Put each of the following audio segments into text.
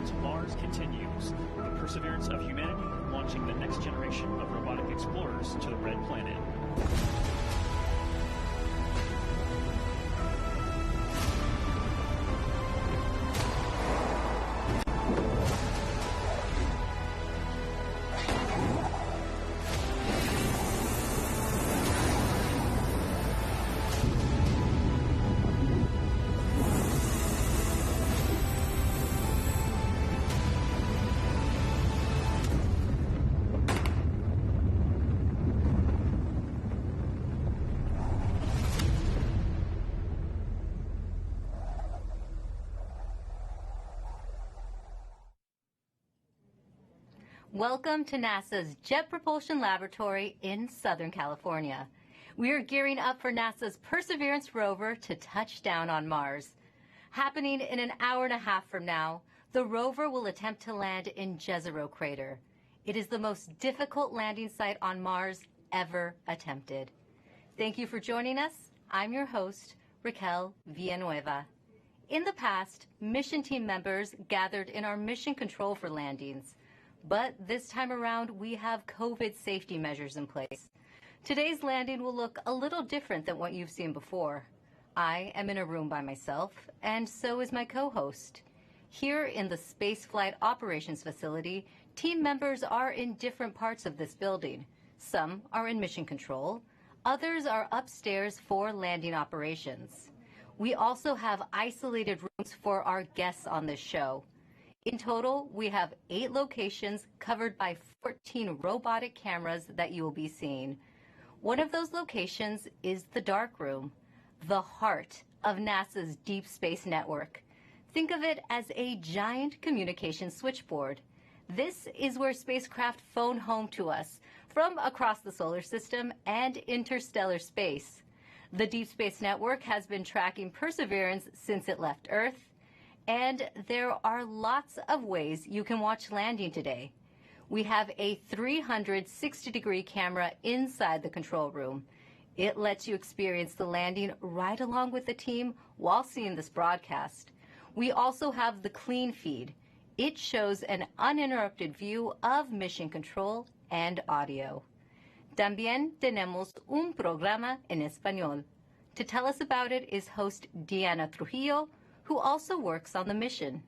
to Mars continues. The perseverance of humanity launching the next generation of robotic explorers to the Red Planet. Welcome to NASA's Jet Propulsion Laboratory in Southern California. We are gearing up for NASA's Perseverance rover to touch down on Mars. Happening in an hour and a half from now, the rover will attempt to land in Jezero Crater. It is the most difficult landing site on Mars ever attempted. Thank you for joining us. I'm your host, Raquel Villanueva. In the past, mission team members gathered in our mission control for landings. But this time around, we have COVID safety measures in place. Today's landing will look a little different than what you've seen before. I am in a room by myself, and so is my co-host. Here in the Spaceflight Operations Facility, team members are in different parts of this building. Some are in mission control, others are upstairs for landing operations. We also have isolated rooms for our guests on this show. In total, we have 8 locations covered by 14 robotic cameras that you will be seeing. One of those locations is the dark room, the heart of NASA's Deep Space Network. Think of it as a giant communication switchboard. This is where spacecraft phone home to us from across the solar system and interstellar space. The Deep Space Network has been tracking Perseverance since it left Earth. And there are lots of ways you can watch landing today. We have a 360-degree camera inside the control room. It lets you experience the landing right along with the team while seeing this broadcast. We also have the clean feed. It shows an uninterrupted view of mission control and audio. También tenemos un programa en español. To tell us about it is host Diana Trujillo, who also works on the mission.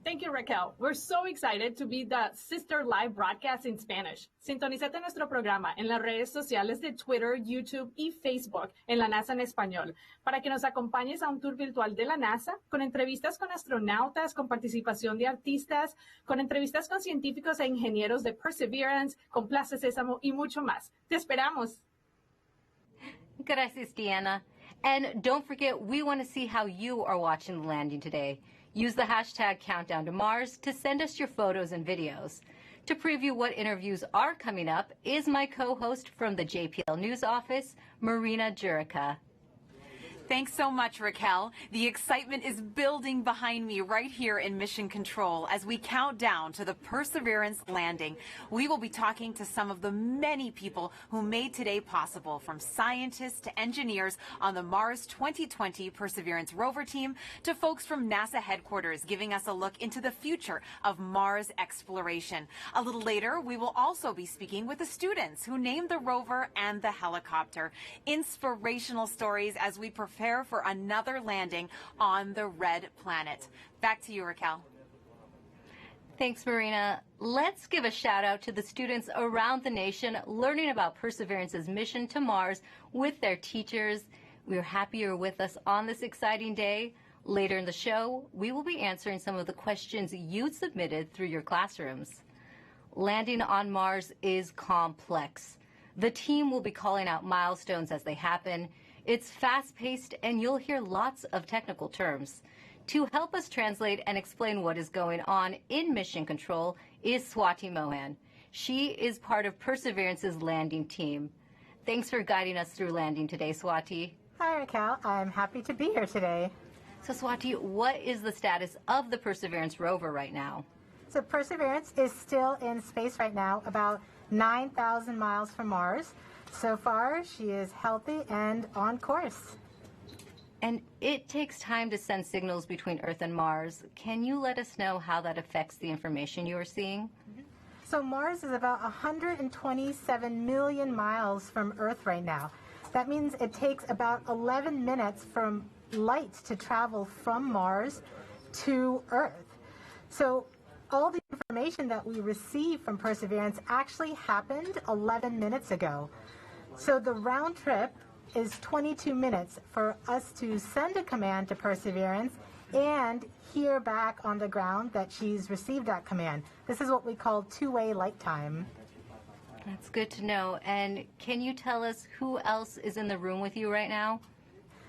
Thank you, Raquel. We're so excited to be the sister live broadcast in Spanish. Sintonízate nuestro programa en las redes sociales de Twitter, YouTube y Facebook en la NASA en español para que nos acompañes a un tour virtual de la NASA con entrevistas con astronautas, con participación de artistas, con entrevistas con científicos e ingenieros de Perseverance, con Plaza Sésamo y mucho más. Te esperamos. Gracias, Diana. And don't forget, we want to see how you are watching the landing today. Use the hashtag Countdown to Mars to send us your photos and videos. To preview what interviews are coming up is my co-host from the JPL News office, Marina Jurica. Thanks so much, Raquel. The excitement is building behind me right here in Mission Control as we count down to the Perseverance landing. We will be talking to some of the many people who made today possible, from scientists to engineers on the Mars 2020 Perseverance rover team to folks from NASA headquarters giving us a look into the future of Mars exploration. A little later, we will also be speaking with the students who named the rover and the helicopter. Inspirational stories as we prepare for another landing on the Red Planet. Back to you, Raquel. Thanks, Marina. Let's give a shout out to the students around the nation learning about Perseverance's mission to Mars with their teachers. We're happy you're with us on this exciting day. Later in the show, we will be answering some of the questions you submitted through your classrooms. Landing on Mars is complex. The team will be calling out milestones as they happen. It's fast-paced, and you'll hear lots of technical terms. To help us translate and explain what is going on in Mission Control is Swati Mohan. She is part of Perseverance's landing team. Thanks for guiding us through landing today, Swati. Hi, Raquel. I'm happy to be here today. So, Swati, what is the status of the Perseverance rover right now? So Perseverance is still in space right now, about 9,000 miles from Mars. So far, she is healthy and on course. And it takes time to send signals between Earth and Mars. Can you let us know how that affects the information you are seeing? So Mars is about 127 million miles from Earth right now. That means it takes about 11 minutes from light to travel from Mars to Earth. So all the information that we receive from Perseverance actually happened 11 minutes ago. So the round trip is 22 minutes for us to send a command to Perseverance and hear back on the ground that she's received that command. This is what we call two-way light time. That's good to know. And can you tell us who else is in the room with you right now?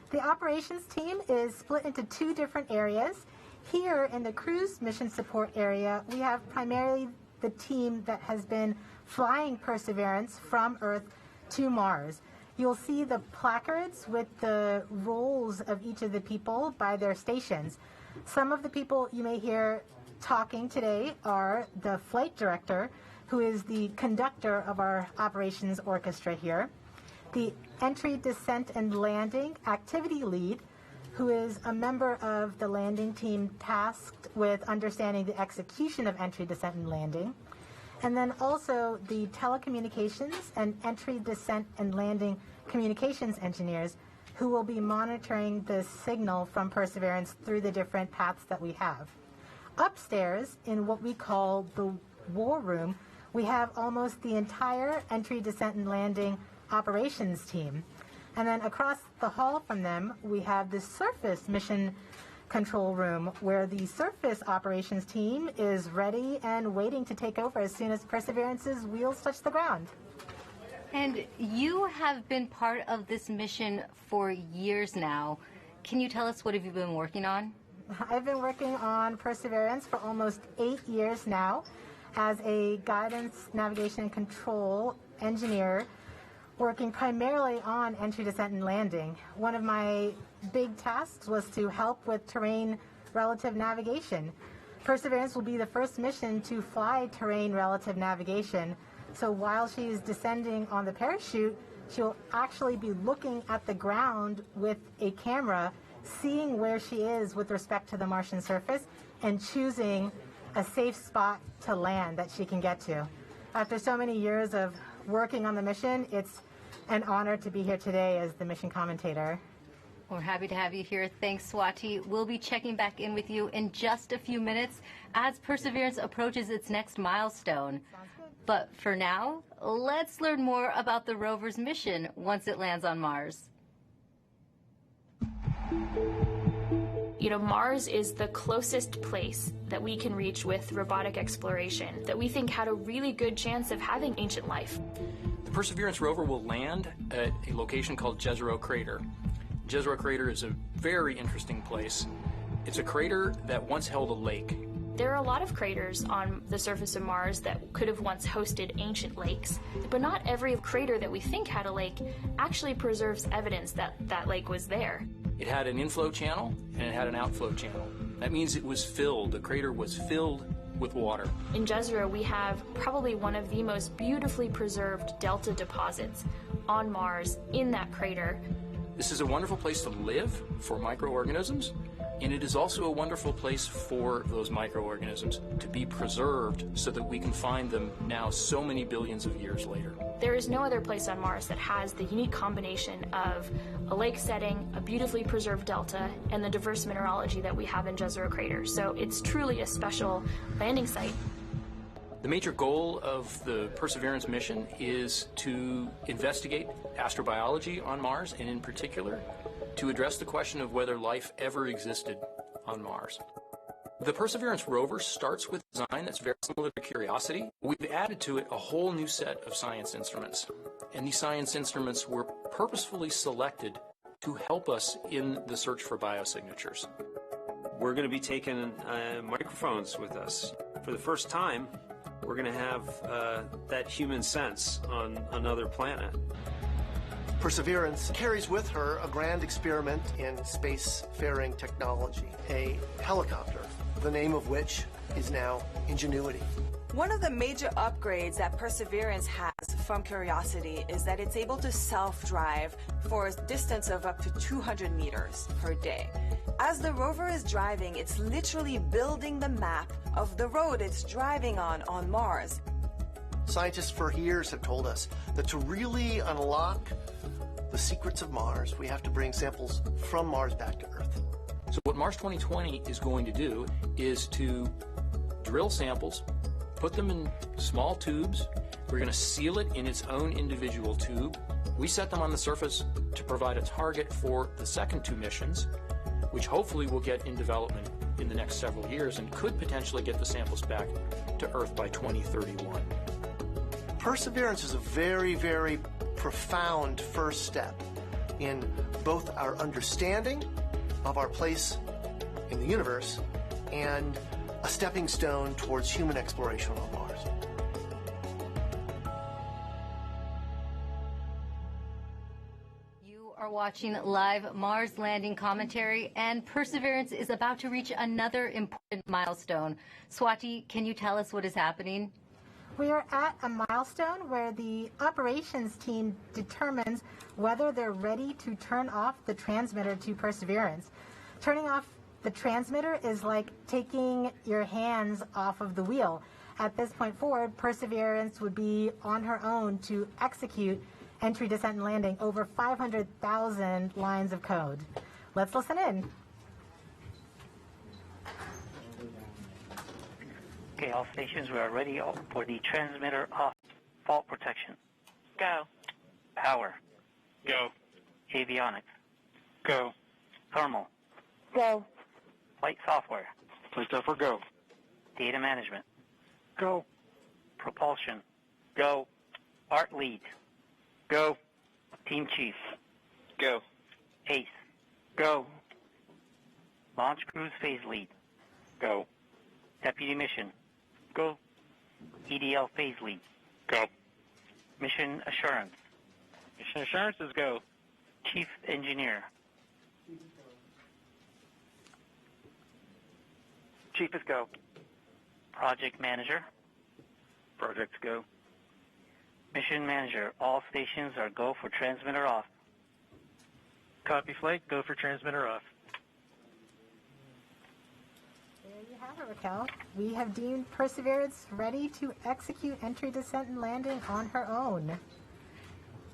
The operations team is split into two different areas. Here in the cruise mission support area, we have primarily the team that has been flying Perseverance from Earth to Mars. You'll see the placards with the roles of each of the people by their stations. Some of the people you may hear talking today are the flight director, who is the conductor of our operations orchestra here, the entry, descent, and landing activity lead, who is a member of the landing team tasked with understanding the execution of entry, descent, and landing, and then also the telecommunications and entry, descent, and landing communications engineers who will be monitoring the signal from Perseverance through the different paths that we have. Upstairs, in what we call the war room, we have almost the entire entry, descent, and landing operations team. And then across the hall from them, we have the surface mission control room, where the surface operations team is ready and waiting to take over as soon as Perseverance's wheels touch the ground. And you have been part of this mission for years now. Can you tell us what have you been working on? I've been working on Perseverance for almost 8 years now as a guidance, navigation, and control engineer, working primarily on entry, descent, and landing. One of my big tasks was to help with terrain relative navigation. Perseverance will be the first mission to fly terrain relative navigation. So while she's descending on the parachute, she'll actually be looking at the ground with a camera, seeing where she is with respect to the Martian surface, and choosing a safe spot to land that she can get to. After so many years of working on the mission, it's an honor to be here today as the mission commentator. We're happy to have you here. Thanks, Swati. We'll be checking back in with you in just a few minutes as Perseverance approaches its next milestone. But for now, let's learn more about the rover's mission once it lands on Mars. You know, Mars is the closest place that we can reach with robotic exploration that we think had a really good chance of having ancient life. The Perseverance rover will land at a location called Jezero Crater. Jezero Crater is a very interesting place. It's a crater that once held a lake. There are a lot of craters on the surface of Mars that could have once hosted ancient lakes, but not every crater that we think had a lake actually preserves evidence that that lake was there. It had an inflow channel and it had an outflow channel. That means it was filled. The crater was filled with water. In Jezero, we have probably one of the most beautifully preserved delta deposits on Mars in that crater. This is a wonderful place to live for microorganisms, and it is also a wonderful place for those microorganisms to be preserved so that we can find them now so many billions of years later. There is no other place on Mars that has the unique combination of a lake setting, a beautifully preserved delta, and the diverse mineralogy that we have in Jezero Crater. So it's truly a special landing site. The major goal of the Perseverance mission is to investigate astrobiology on Mars, and in particular, to address the question of whether life ever existed on Mars. The Perseverance rover starts with a design that's very similar to Curiosity. We've added to it a whole new set of science instruments, and these science instruments were purposefully selected to help us in the search for biosignatures. We're going to be taking microphones with us. For the first time, we're going to have that human sense on another planet. Perseverance carries with her a grand experiment in spacefaring technology, a helicopter, the name of which is now Ingenuity. One of the major upgrades that Perseverance has from Curiosity is that it's able to self-drive for a distance of up to 200 meters per day. As the rover is driving, it's literally building the map of the road it's driving on Mars. Scientists for years have told us that to really unlock the secrets of Mars, we have to bring samples from Mars back to Earth. So what Mars 2020 is going to do is to drill samples, put them in small tubes. We're going to seal it in its own individual tube. We set them on the surface to provide a target for the second two missions, which hopefully will get in development in the next several years and could potentially get the samples back to Earth by 2031. Perseverance is a very, very profound first step in both our understanding of our place in the universe and a stepping stone towards human exploration on Mars. You are watching live Mars landing commentary, and Perseverance is about to reach another important milestone. Swati, can you tell us what is happening? We are at a milestone where the operations team determines whether they're ready to turn off the transmitter to Perseverance. Turning off the transmitter is like taking your hands off of the wheel. At this point forward, Perseverance would be on her own to execute entry, descent, and landing over 500,000 lines of code. Let's listen in. Okay, all stations, we are ready for the transmitter off. Fault protection. Go. Power. Go. Avionics. Go. Thermal. Go. Flight software. Flight software, go. Data management. Go. Propulsion. Go. Art lead. Go. Team chief. Go. Ace. Go. Launch cruise phase lead. Go. Deputy mission. Go. EDL phase lead. Go. Mission assurance. Mission assurance is go. Chief engineer. Chief is go. Project manager. Projects go. Mission manager. All stations are go for transmitter off. Copy flight, go for transmitter off. There you have it, Raquel. We have deemed Perseverance ready to execute entry, descent, and landing on her own.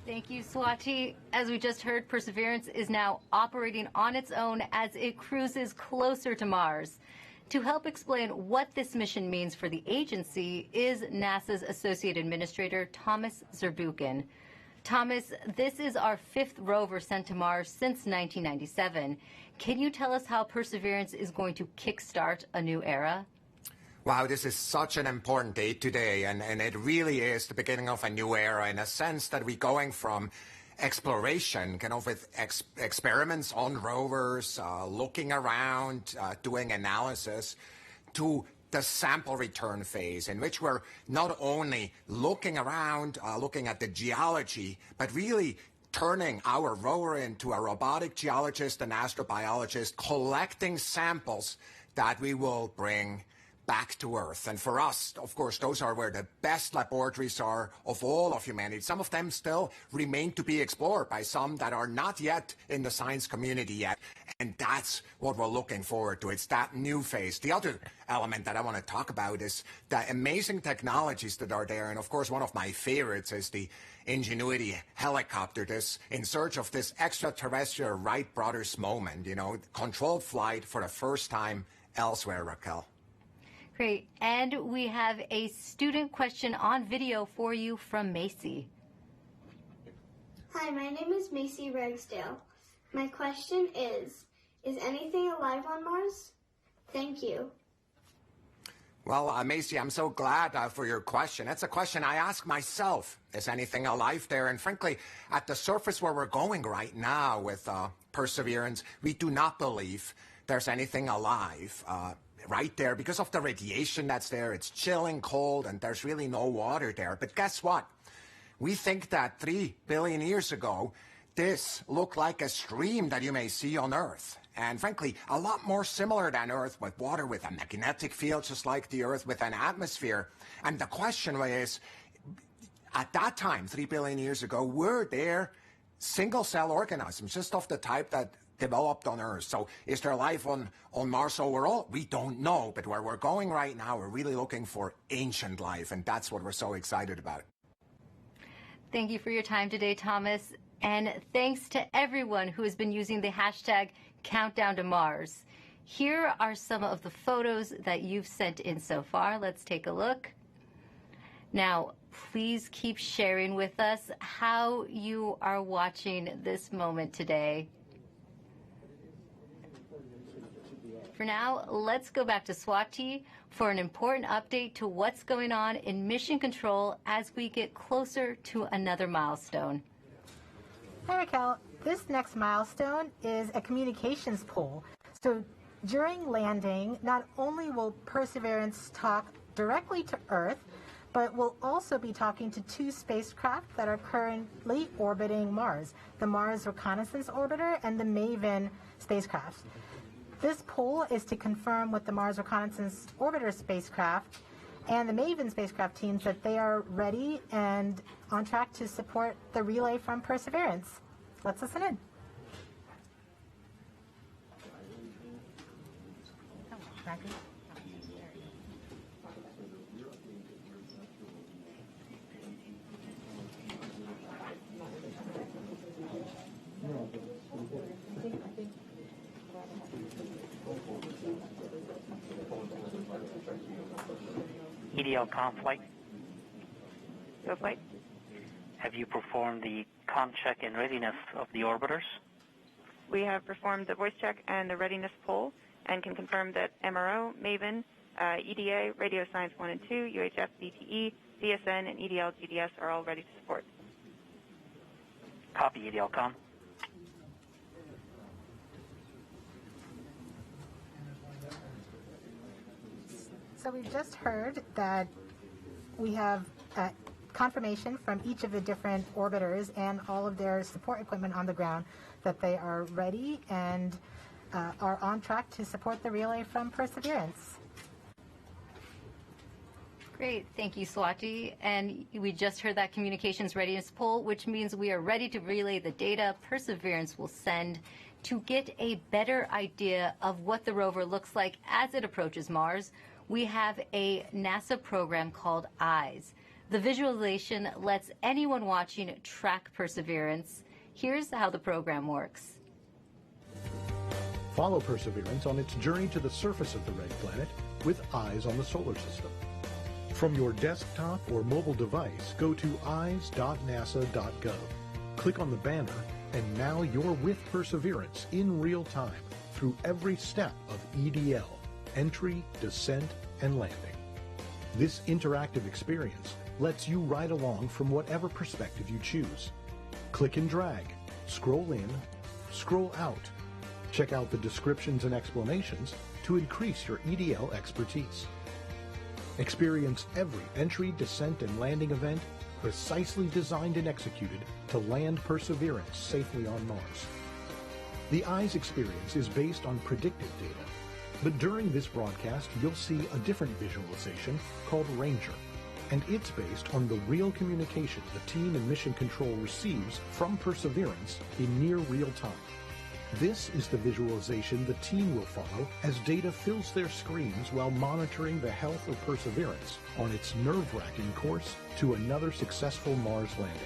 Thank you, Swati. As we just heard, Perseverance is now operating on its own as it cruises closer to Mars. To help explain what this mission means for the agency is NASA's Associate Administrator, Thomas Zurbuchen. Thomas, this is our fifth rover sent to Mars since 1997. Can you tell us how Perseverance is going to kickstart a new era? Wow, this is such an important day today, and it really is the beginning of a new era in a sense that we're going from exploration, with experiments on rovers, looking around, doing analysis, to the sample return phase, in which we're not only looking around, looking at the geology, but really turning our rover into a robotic geologist and astrobiologist, collecting samples that we will bring back to Earth. And for us, of course, those are where the best laboratories are of all of humanity. Some of them still remain to be explored by some that are not yet in the science community yet. And that's what we're looking forward to. It's that new phase. The other element that I want to talk about is the amazing technologies that are there. And of course, one of my favorites is the Ingenuity helicopter, this in search of this extraterrestrial Wright brothers moment, controlled flight for the first time elsewhere, Raquel. Great. And we have a student question on video for you from Macy. Hi, my name is Macy Ragsdale. My question is anything alive on Mars? Thank you. Well, Macy, I'm so glad for your question. It's a question I ask myself. Is anything alive there? And frankly, at the surface where we're going right now with Perseverance, we do not believe there's anything alive right there because of the radiation that's there. It's chilling, cold, and there's really no water there. But guess what? We think that 3 billion years ago, This looked like a stream that you may see on Earth. And frankly, a lot more similar than Earth, with water with a magnetic field, just like the Earth with an atmosphere. And the question is, at that time, 3 billion years ago, were there single-cell organisms, just of the type that developed on Earth? So is there life on Mars overall? We don't know, but where we're going right now, we're really looking for ancient life, and that's what we're so excited about. Thank you for your time today, Thomas. And thanks to everyone who has been using the hashtag Countdown to Mars. Here are some of the photos that you've sent in so far. Let's take a look. Now, please keep sharing with us how you are watching this moment today. For now, let's go back to Swati for an important update to what's going on in Mission Control as we get closer to another milestone. Hi, Raquel. This next milestone is a communications poll. So during landing, not only will Perseverance talk directly to Earth, but we'll also be talking to 2 spacecraft that are currently orbiting Mars, the Mars Reconnaissance Orbiter and the MAVEN spacecraft. This poll is to confirm with the Mars Reconnaissance Orbiter spacecraft and the MAVEN spacecraft teams that they are ready and on track to support the relay from Perseverance. Let's listen in. EDL comm flight. Go flight. Have you performed the comm check and readiness of the orbiters? We have performed the voice check and the readiness poll and can confirm that MRO, MAVEN, EDA, Radio Science 1 and 2, UHF, DTE, DSN, and EDL GDS are all ready to support. Copy, EDL comm. So we've just heard that we have confirmation from each of the different orbiters and all of their support equipment on the ground that they are ready and are on track to support the relay from Perseverance. Great. Thank you, Swati. And we just heard that communications readiness poll, which means we are ready to relay the data Perseverance will send to get a better idea of what the rover looks like as it approaches Mars. We have a NASA program called EYES. The visualization lets anyone watching track Perseverance. Here's how the program works. Follow Perseverance on its journey to the surface of the red planet with eyes on the solar system. From your desktop or mobile device, go to eyes.nasa.gov. Click on the banner, and now you're with Perseverance in real time through every step of EDL, entry, descent, and landing. This interactive experience lets you ride along from whatever perspective you choose. Click and drag, scroll in, scroll out. Check out the descriptions and explanations to increase your EDL expertise. Experience every entry, descent, and landing event precisely designed and executed to land Perseverance safely on Mars. The EYES experience is based on predictive data, but during this broadcast, you'll see a different visualization called Ranger, and it's based on the real communication the team in Mission Control receives from Perseverance in near real time. This is the visualization the team will follow as data fills their screens while monitoring the health of Perseverance on its nerve-wracking course to another successful Mars landing.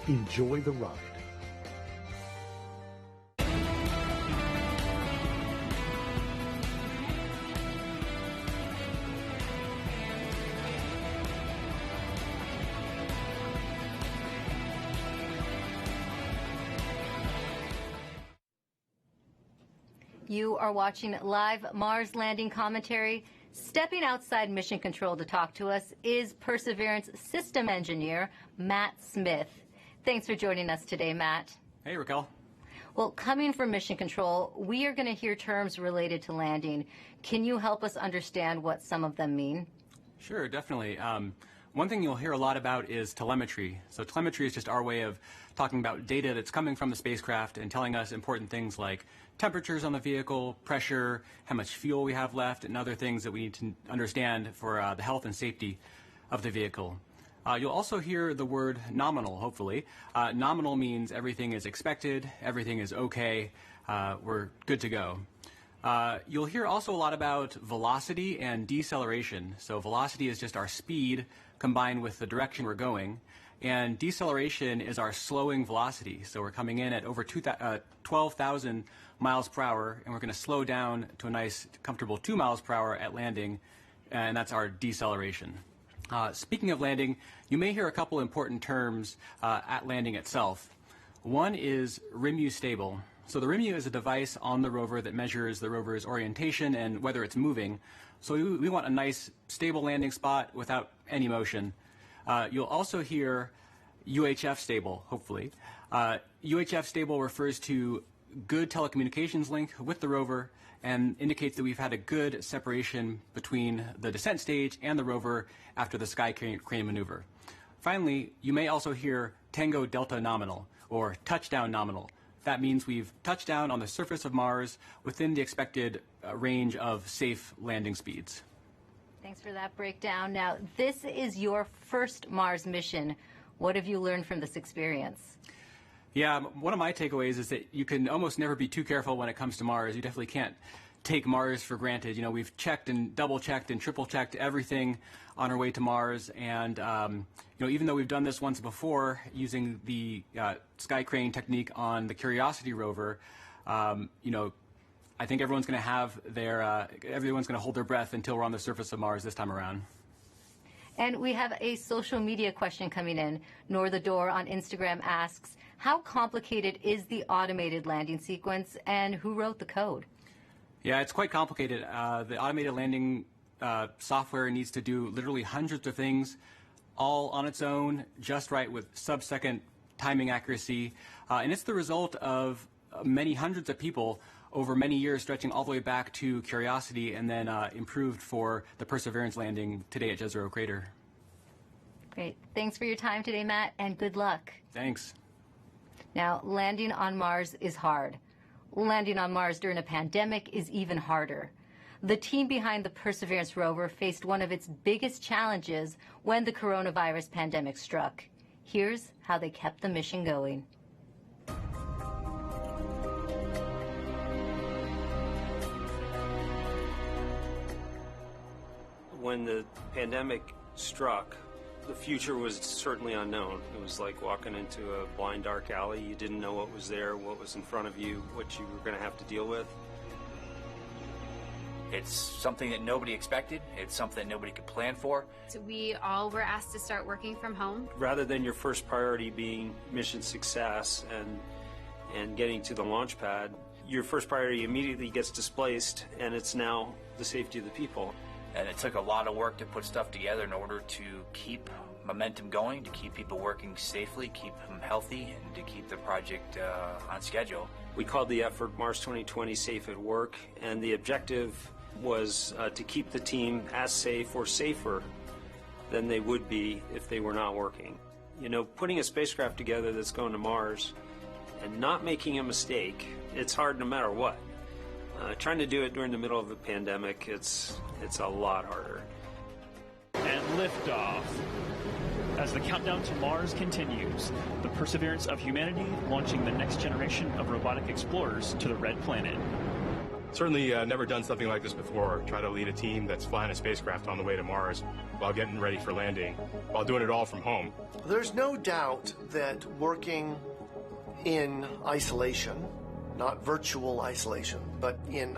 Enjoy the ride. You are watching live Mars landing commentary. Stepping outside Mission Control to talk to us is Perseverance system engineer Matt Smith. Thanks for joining us today, Matt. Hey, Raquel. Well, coming from Mission Control, we are going to hear terms related to landing. Can you help us understand what some of them mean? Sure, definitely. One thing you'll hear a lot about is telemetry. So telemetry is just our way of talking about data that's coming from the spacecraft and telling us important things like temperatures on the vehicle, pressure, how much fuel we have left, and other things that we need to understand for the health and safety of the vehicle. You'll also hear the word nominal, hopefully. Nominal means everything is expected, everything is okay, we're good to go. You'll hear also a lot about velocity and deceleration. So velocity is just our speed combined with the direction we're going, and deceleration is our slowing velocity. So we're coming in at over 12,000 miles per hour, and we're going to slow down to a nice, comfortable 2 miles per hour at landing, and that's our deceleration. Speaking of landing, you may hear a couple important terms at landing itself. One is RIMU stable. So the RIMU is a device on the rover that measures the rover's orientation and whether it's moving. So we want a nice, stable landing spot without any motion. You'll also hear UHF stable, hopefully. UHF stable refers to good telecommunications link with the rover and indicates that we've had a good separation between the descent stage and the rover after the sky crane maneuver. Finally, you may also hear Tango Delta nominal or touchdown nominal. That means we've touched down on the surface of Mars within the expected range of safe landing speeds. Thanks for that breakdown. Now, this is your first Mars mission. What have you learned from this experience? Yeah, one of my takeaways is that you can almost never be too careful when it comes to Mars. You definitely can't take Mars for granted. You know, we've checked and double-checked and triple-checked everything on our way to Mars, and you know, even though we've done this once before using the sky crane technique on the Curiosity rover, you know, I think everyone's going to have their everyone's going to hold their breath until we're on the surface of Mars this time around. And we have a social media question coming in. Nor the Door on Instagram asks, how complicated is the automated landing sequence, and who wrote the code? Yeah, it's quite complicated. The automated landing software needs to do literally hundreds of things, all on its own, just right, with sub-second timing accuracy. And it's the result of many hundreds of people over many years, stretching all the way back to Curiosity, and then improved for the Perseverance landing today at Jezero Crater. Great. Thanks for your time today, Matt, and good luck. Thanks. Now, landing on Mars is hard. Landing on Mars during a pandemic is even harder. The team behind the Perseverance rover faced one of its biggest challenges when the coronavirus pandemic struck. Here's how they kept the mission going. When the pandemic struck, the future was certainly unknown. It was like walking into a blind, dark alley. You didn't know what was there, what was in front of you, what you were going to have to deal with. It's something that nobody expected. It's something that nobody could plan for. So we all were asked to start working from home. Rather than your first priority being mission success and getting to the launch pad, your first priority immediately gets displaced, and it's now the safety of the people. And it took a lot of work to put stuff together in order to keep momentum going, to keep people working safely, keep them healthy, and to keep the project on schedule. We called the effort Mars 2020 Safe at Work, and the objective was to keep the team as safe or safer than they would be if they were not working. You know, putting a spacecraft together that's going to Mars and not making a mistake, it's hard no matter what. Trying to do it during the middle of a pandemic, it's a lot harder. And liftoff. As the countdown to Mars continues, the perseverance of humanity launching the next generation of robotic explorers to the Red Planet. Certainly never done something like this before. Try to lead a team that's flying a spacecraft on the way to Mars while getting ready for landing, while doing it all from home. There's no doubt that working in isolation, not virtual isolation, but in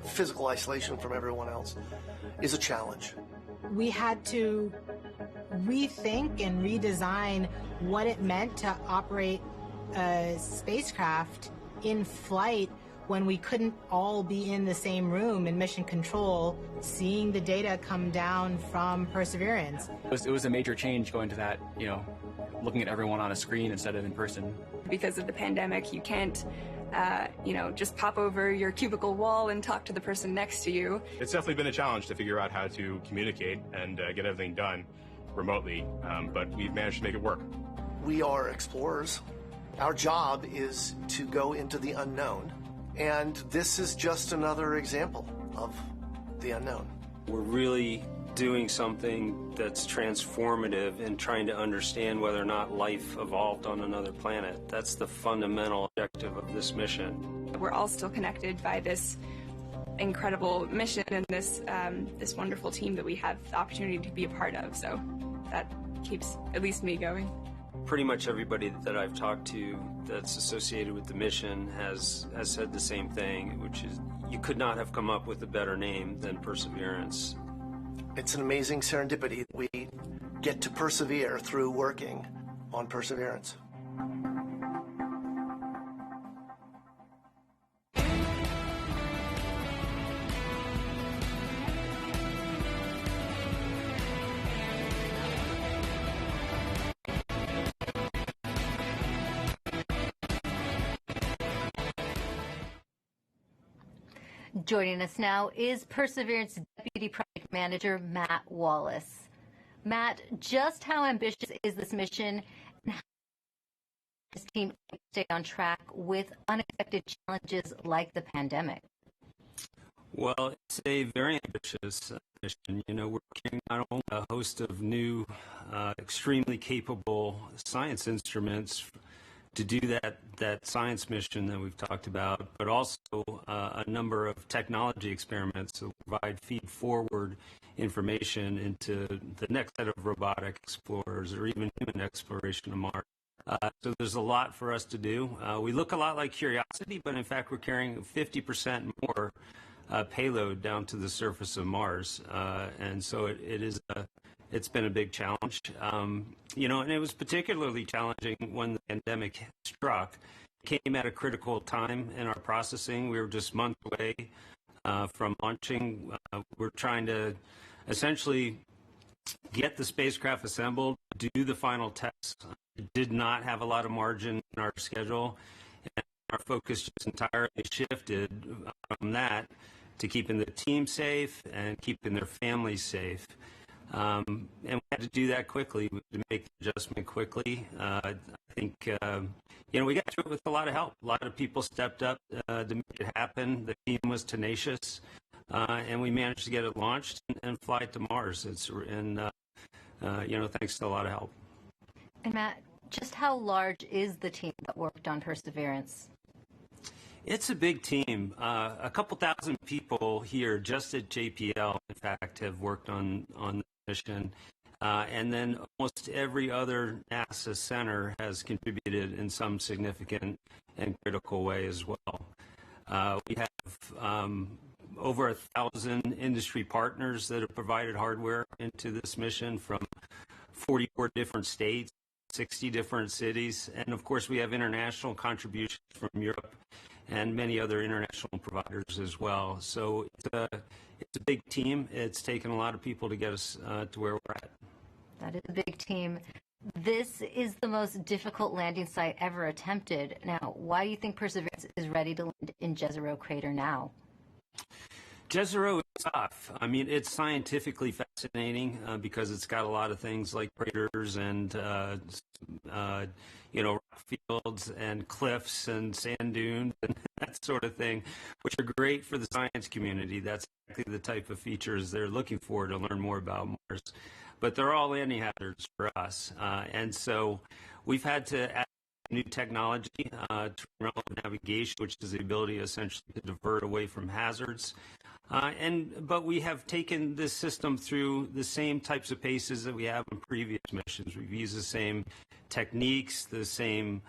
physical isolation from everyone else, is a challenge. We had to rethink and redesign what it meant to operate a spacecraft in flight when we couldn't all be in the same room in mission control, seeing the data come down from Perseverance. It was a major change going to that, you know, looking at everyone on a screen instead of in person. Because of the pandemic, you can't just pop over your cubicle wall and talk to the person next to you. It's definitely been a challenge to figure out how to communicate and get everything done. remotely, but we've managed to make it work. We are explorers. Our job is to go into the unknown, and this is just another example of the unknown. We're really doing something that's transformative and trying to understand whether or not life evolved on another planet. That's the fundamental objective of this mission. We're all still connected by this incredible mission and this this wonderful team that we have the opportunity to be a part of. So that keeps at least me going. Pretty much everybody that I've talked to that's associated with the mission has said the same thing, which is you could not have come up with a better name than Perseverance. It's an amazing serendipity that we get to persevere through working on Perseverance. Joining us now is Perseverance Deputy Project Manager Matt Wallace. Matt, just how ambitious is this mission, and how does this team stay on track with unexpected challenges like the pandemic? Well, it's a very ambitious mission. You know, we're carrying not only a host of new, extremely capable science instruments to do that science mission that we've talked about, but also a number of technology experiments that provide feed-forward information into the next set of robotic explorers or even human exploration of Mars. So there's a lot for us to do. We look a lot like Curiosity, but in fact we're carrying 50% more payload down to the surface of Mars, and so it's been a big challenge. You know, and it was particularly challenging when the pandemic struck. It came at a critical time in our processing. We were just months away from launching. We're trying to essentially get the spacecraft assembled, do the final tests. It did not have a lot of margin in our schedule, and our focus just entirely shifted from that to keeping the team safe and keeping their families safe. And we had to do that quickly, to make the adjustment quickly. I think, you know, we got through it with a lot of help. A lot of people stepped up to make it happen. The team was tenacious, and we managed to get it launched and fly it to Mars. You know, thanks to a lot of help. And Matt, just how large is the team that worked on Perseverance? It's a big team. A couple thousand people here just at JPL, in fact, have worked on the mission. And then almost every other NASA center has contributed in some significant and critical way as well. We have over 1,000 industry partners that have provided hardware into this mission from 44 different states, 60 different cities, and of course we have international contributions from Europe and many other international providers as well. So it's a big team. It's taken a lot of people to get us to where we're at. That is a big team. This is the most difficult landing site ever attempted. Now, why do you think Perseverance is ready to land in Jezero Crater now? Jezero is tough. I mean, it's scientifically fascinating because it's got a lot of things like craters and, you know, rock fields and cliffs and sand dunes and that sort of thing, which are great for the science community. That's exactly the type of features they're looking for to learn more about Mars. But they're all landing hazards for us. And so we've had to add new technology to relevant navigation, which is the ability essentially to divert away from hazards. But we have taken this system through the same types of paces that we have in previous missions. We've used the same techniques, the same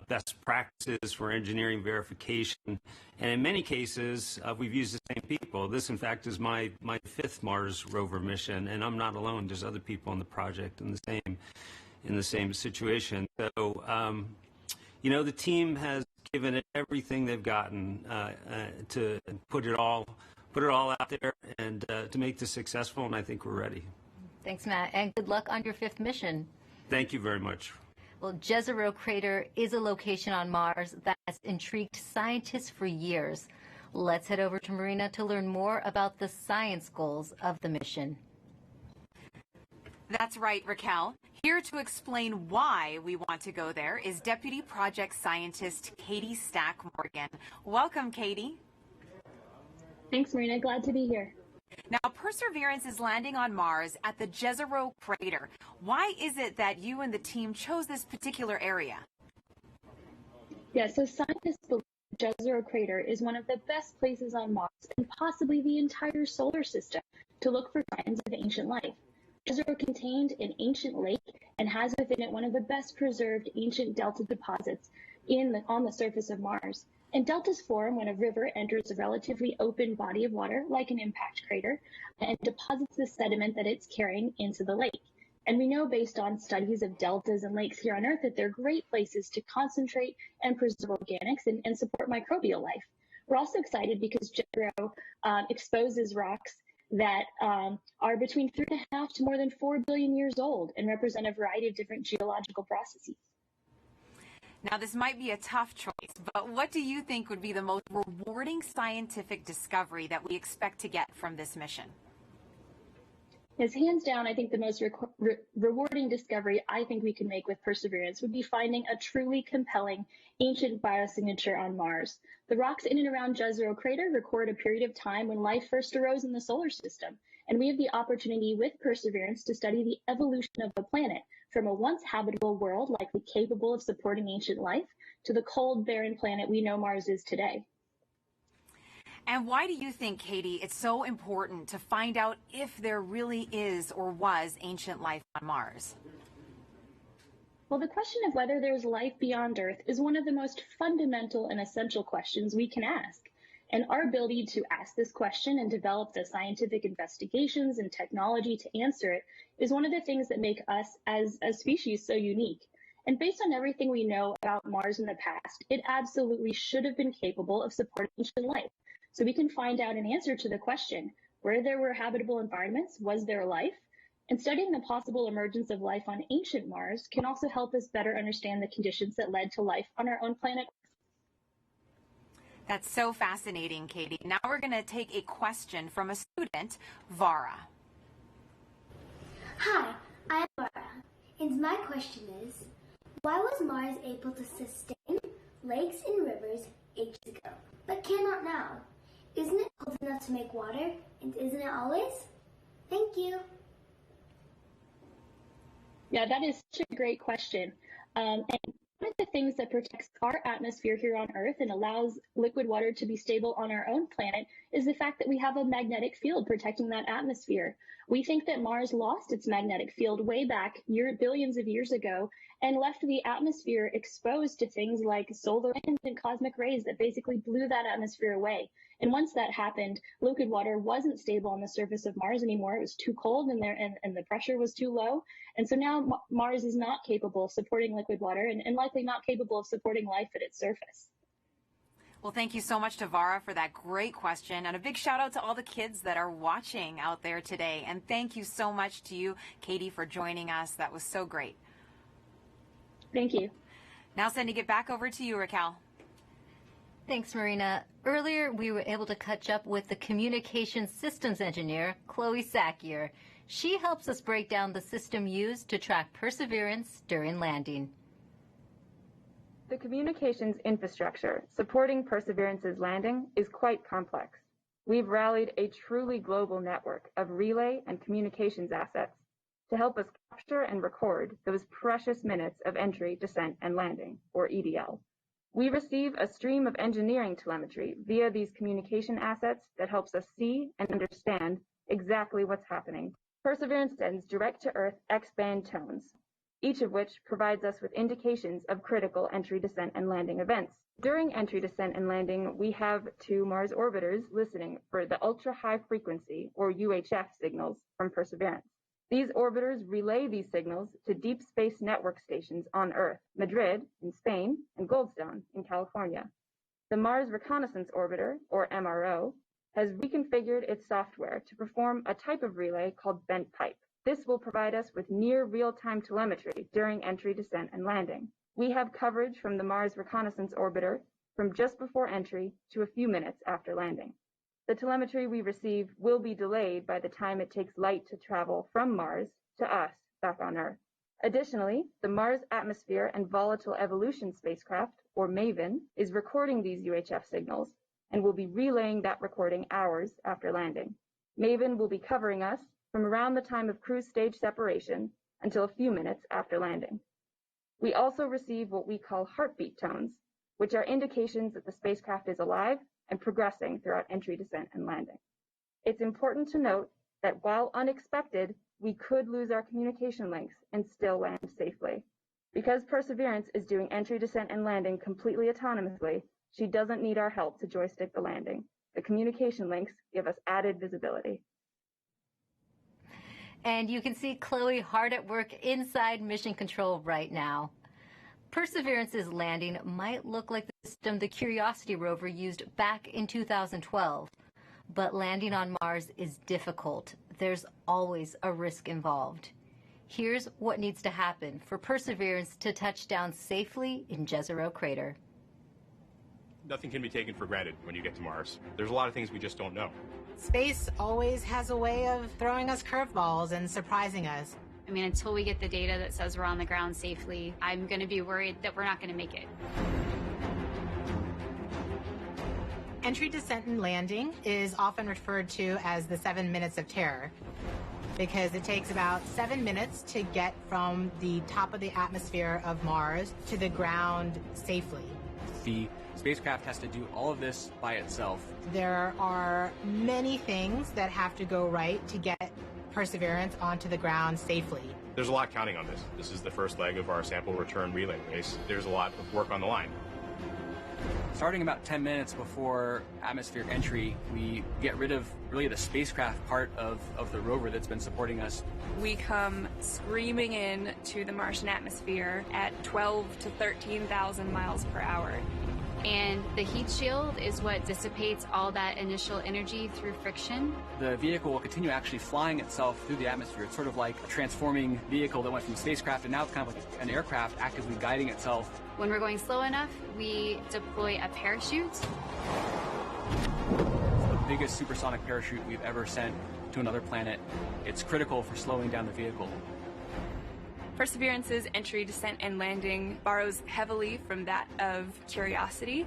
best practices for engineering verification, and in many cases, we've used the same people. This, in fact, is my fifth Mars rover mission, and I'm not alone. There's other people on the project in the same situation. So, you know, the team has given it everything they've gotten to put it all out there and to make this successful, and I think we're ready. Thanks, Matt, and good luck on your fifth mission. Thank you very much. Well, Jezero Crater is a location on Mars that has intrigued scientists for years. Let's head over to Marina to learn more about the science goals of the mission. That's right, Raquel. Here to explain why we want to go there is Deputy Project Scientist Katie Stack Morgan. Welcome, Katie. Thanks, Marina. Glad to be here. Now, Perseverance is landing on Mars at the Jezero crater. Why is it that you and the team chose this particular area? Yeah, so scientists believe the Jezero crater is one of the best places on Mars and possibly the entire solar system to look for signs of ancient life. Jezero contained an ancient lake and has within it one of the best preserved ancient delta deposits on the surface of Mars. And deltas form when a river enters a relatively open body of water, like an impact crater, and deposits the sediment that it's carrying into the lake. And we know based on studies of deltas and lakes here on Earth that they're great places to concentrate and preserve organics and support microbial life. We're also excited because Jezero exposes rocks that are between 3.5 to more than 4 billion years old and represent a variety of different geological processes. Now, this might be a tough choice, but what do you think would be the most rewarding scientific discovery that we expect to get from this mission? Yes, hands down, I think the most rewarding discovery I think we can make with Perseverance would be finding a truly compelling ancient biosignature on Mars. The rocks in and around Jezero crater record a period of time when life first arose in the solar system, and we have the opportunity with Perseverance to study the evolution of the planet from a once habitable world likely capable of supporting ancient life to the cold, barren planet we know Mars is today. And why do you think, Katie, it's so important to find out if there really is or was ancient life on Mars? Well, the question of whether there's life beyond Earth is one of the most fundamental and essential questions we can ask. And our ability to ask this question and develop the scientific investigations and technology to answer it is one of the things that make us as a species so unique. And based on everything we know about Mars in the past, it absolutely should have been capable of supporting ancient life. So we can find out an answer to the question, where there were habitable environments, was there life? And studying the possible emergence of life on ancient Mars can also help us better understand the conditions that led to life on our own planet. That's so fascinating, Katie. Now we're going to take a question from a student, Vara. Hi, I'm Vara, and my question is, why was Mars able to sustain lakes and rivers ages ago, but cannot now? Isn't it cold enough to make water, and isn't it always? Thank you. Yeah, that is such a great question. And one of the things that protects our atmosphere here on Earth and allows liquid water to be stable on our own planet is the fact that we have a magnetic field protecting that atmosphere. We think that Mars lost its magnetic field way back billions of years ago and left the atmosphere exposed to things like solar wind and cosmic rays that basically blew that atmosphere away. And once that happened, liquid water wasn't stable on the surface of Mars anymore. It was too cold and the pressure was too low. And so now Mars is not capable of supporting liquid water and likely not capable of supporting life at its surface. Well, thank you so much to Vara for that great question. And a big shout out to all the kids that are watching out there today. And thank you so much to you, Katie, for joining us. That was so great. Thank you. Now sending it back over to you, Raquel. Thanks, Marina. Earlier, we were able to catch up with the communication systems engineer, Chloe Sakier. She helps us break down the system used to track Perseverance during landing. The communications infrastructure supporting Perseverance's landing is quite complex. We've rallied a truly global network of relay and communications assets to help us capture and record those precious minutes of entry, descent, and landing, or EDL. We receive a stream of engineering telemetry via these communication assets that helps us see and understand exactly what's happening. Perseverance sends direct-to-Earth X-band tones, each of which provides us with indications of critical entry, descent, and landing events. During entry, descent, and landing, we have 2 Mars orbiters listening for the ultra-high frequency, or UHF, signals from Perseverance. These orbiters relay these signals to deep space network stations on Earth, Madrid in Spain, and Goldstone in California. The Mars Reconnaissance Orbiter, or MRO, has reconfigured its software to perform a type of relay called bent pipe. This will provide us with near real-time telemetry during entry, descent, and landing. We have coverage from the Mars Reconnaissance Orbiter from just before entry to a few minutes after landing. The telemetry we receive will be delayed by the time it takes light to travel from Mars to us back on Earth. Additionally, the Mars Atmosphere and Volatile Evolution spacecraft, or MAVEN, is recording these UHF signals and will be relaying that recording hours after landing. MAVEN will be covering us from around the time of cruise stage separation until a few minutes after landing. We also receive what we call heartbeat tones, which are indications that the spacecraft is alive and progressing throughout entry, descent, and landing. It's important to note that while unexpected, we could lose our communication links and still land safely. Because Perseverance is doing entry, descent, and landing completely autonomously, she doesn't need our help to joystick the landing. The communication links give us added visibility. And you can see Chloe hard at work inside Mission Control right now. Perseverance's landing might look like the system the Curiosity rover used back in 2012. But landing on Mars is difficult. There's always a risk involved. Here's what needs to happen for Perseverance to touch down safely in Jezero Crater. Nothing can be taken for granted when you get to Mars. There's a lot of things we just don't know. Space always has a way of throwing us curveballs and surprising us. I mean, until we get the data that says we're on the ground safely, I'm going to be worried that we're not going to make it. Entry, descent, and landing is often referred to as the 7 minutes of terror because it takes about 7 minutes to get from the top of the atmosphere of Mars to the ground safely. The spacecraft has to do all of this by itself. There are many things that have to go right to get Perseverance onto the ground safely. There's a lot counting on this. This is the first leg of our sample return relay race. There's a lot of work on the line. Starting about 10 minutes before atmospheric entry, we get rid of really the spacecraft part of the rover that's been supporting us. We come screaming in to the Martian atmosphere at 12 to 13,000 miles per hour. And the heat shield is what dissipates all that initial energy through friction. The vehicle will continue actually flying itself through the atmosphere. It's sort of like a transforming vehicle that went from spacecraft and now it's kind of like an aircraft actively guiding itself. When we're going slow enough, we deploy a parachute. It's the biggest supersonic parachute we've ever sent to another planet. It's critical for slowing down the vehicle. Perseverance's entry, descent, and landing borrows heavily from that of Curiosity.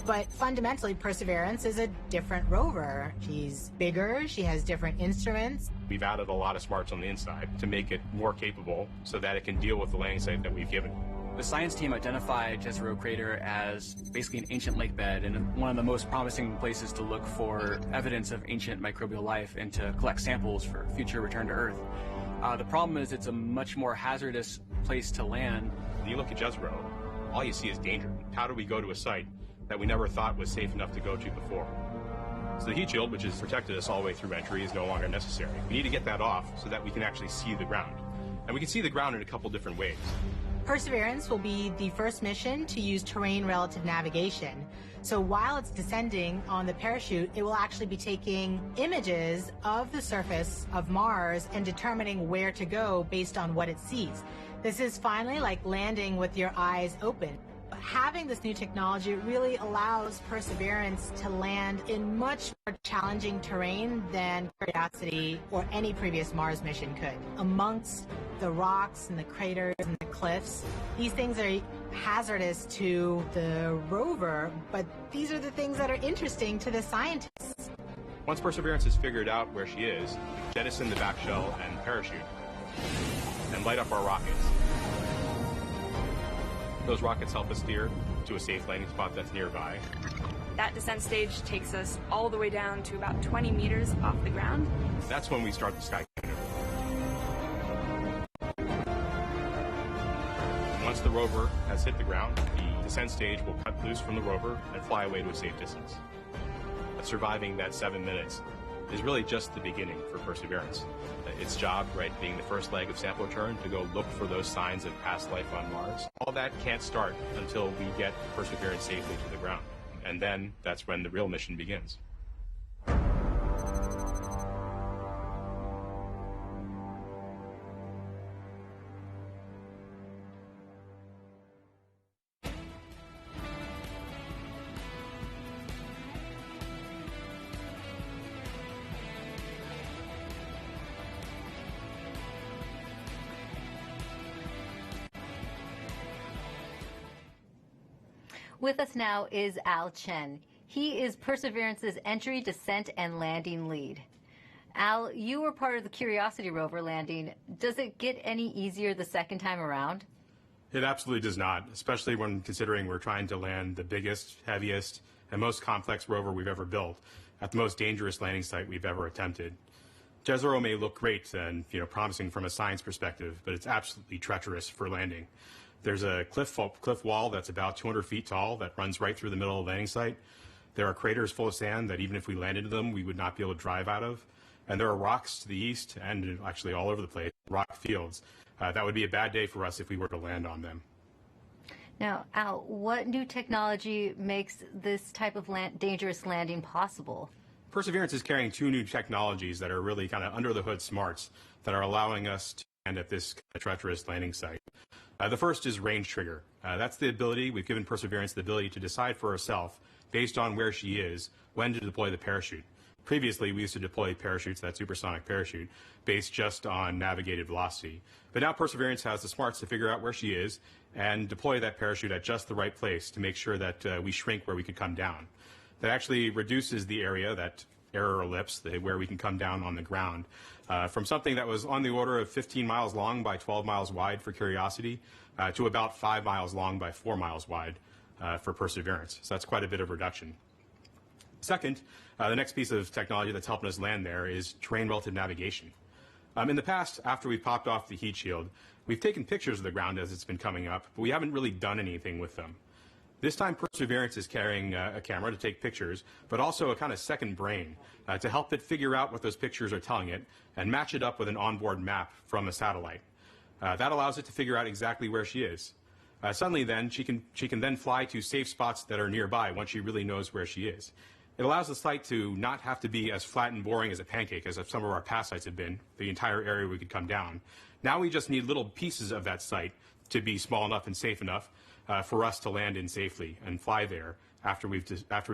But fundamentally, Perseverance is a different rover. She's bigger, she has different instruments. We've added a lot of smarts on the inside to make it more capable so that it can deal with the landing site that we've given. The science team identified Jezero Crater as basically an ancient lake bed and one of the most promising places to look for evidence of ancient microbial life and to collect samples for future return to Earth. The problem is it's a much more hazardous place to land. When you look at Jezero, all you see is danger. How do we go to a site that we never thought was safe enough to go to before? So the heat shield, which has protected us all the way through entry, is no longer necessary. We need to get that off so that we can actually see the ground. And we can see the ground in a couple different ways. Perseverance will be the first mission to use terrain relative navigation. So while it's descending on the parachute, it will actually be taking images of the surface of Mars and determining where to go based on what it sees. This is finally like landing with your eyes open. Having this new technology really allows Perseverance to land in much more challenging terrain than Curiosity or any previous Mars mission could. Amongst the rocks and the craters and the cliffs, these things are hazardous to the rover, but these are the things that are interesting to the scientists. Once Perseverance has figured out where she is, jettison the back shell and parachute, and light up our rockets. Those rockets help us steer to a safe landing spot that's nearby. That descent stage takes us all the way down to about 20 meters off the ground. That's when we start the sky canter. Once the rover has hit the ground, the descent stage will cut loose from the rover and fly away to a safe distance. But surviving that 7 minutes is really just the beginning for Perseverance. Its job, right, being the first leg of sample return, to go look for those signs of past life on Mars. All that can't start until we get Perseverance safely to the ground. And then that's when the real mission begins. With us now is Al Chen. He is Perseverance's entry, descent, and landing lead. Al, you were part of the Curiosity rover landing. Does it get any easier the second time around? It absolutely does not, especially when considering we're trying to land the biggest, heaviest, and most complex rover we've ever built at the most dangerous landing site we've ever attempted. Jezero may look great and promising from a science perspective, but it's absolutely treacherous for landing. There's a cliff wall that's about 200 feet tall that runs right through the middle of the landing site. There are craters full of sand that even if we landed them, we would not be able to drive out of. And there are rocks to the east and actually all over the place, rock fields. That would be a bad day for us if we were to land on them. Now, Al, what new technology makes this type of dangerous landing possible? Perseverance is carrying two new technologies that are really kind of under the hood smarts that are allowing us to land at this treacherous landing site. The first is range trigger. That's the ability, we've given Perseverance the ability to decide for herself, based on where she is, when to deploy the parachute. Previously, we used to deploy parachutes, that supersonic parachute, based just on navigated velocity. But now Perseverance has the smarts to figure out where she is and deploy that parachute at just the right place to make sure that we shrink where we could come down. That actually reduces the area, that error ellipse, where we can come down on the ground, from something that was on the order of 15 miles long by 12 miles wide for Curiosity to about 5 miles long by 4 miles wide for Perseverance. So that's quite a bit of reduction. Second, the next piece of technology that's helping us land there is terrain relative navigation. In the past, after we've popped off the heat shield, we've taken pictures of the ground as it's been coming up, but we haven't really done anything with them. This time, Perseverance is carrying a camera to take pictures, but also a kind of second brain to help it figure out what those pictures are telling it and match it up with an onboard map from a satellite. That allows it to figure out exactly where she is. Suddenly, then, she can then fly to safe spots that are nearby once she really knows where she is. It allows the site to not have to be as flat and boring as a pancake as some of our past sites have been, the entire area we could come down. Now we just need little pieces of that site to be small enough and safe enough for us to land in safely and fly there after we've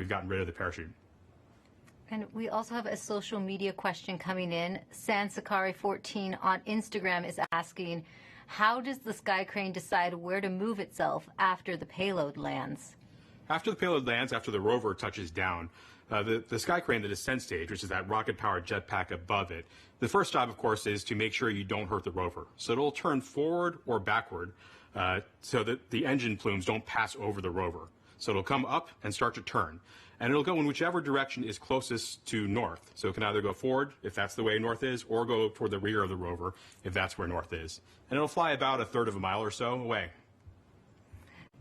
gotten rid of the parachute. And we also have a social media question coming in. Sansakari14 on Instagram is asking, how does the Sky Crane decide where to move itself after the payload lands? After the payload lands, after the rover touches down, the Sky Crane, the descent stage, which is that rocket-powered jetpack above it, the first job, of course, is to make sure you don't hurt the rover. So it'll turn forward or backward so that the engine plumes don't pass over the rover. So it'll come up and start to turn. And it'll go in whichever direction is closest to north. So it can either go forward, if that's the way north is, or go toward the rear of the rover, if that's where north is. And it'll fly about a third of a mile or so away.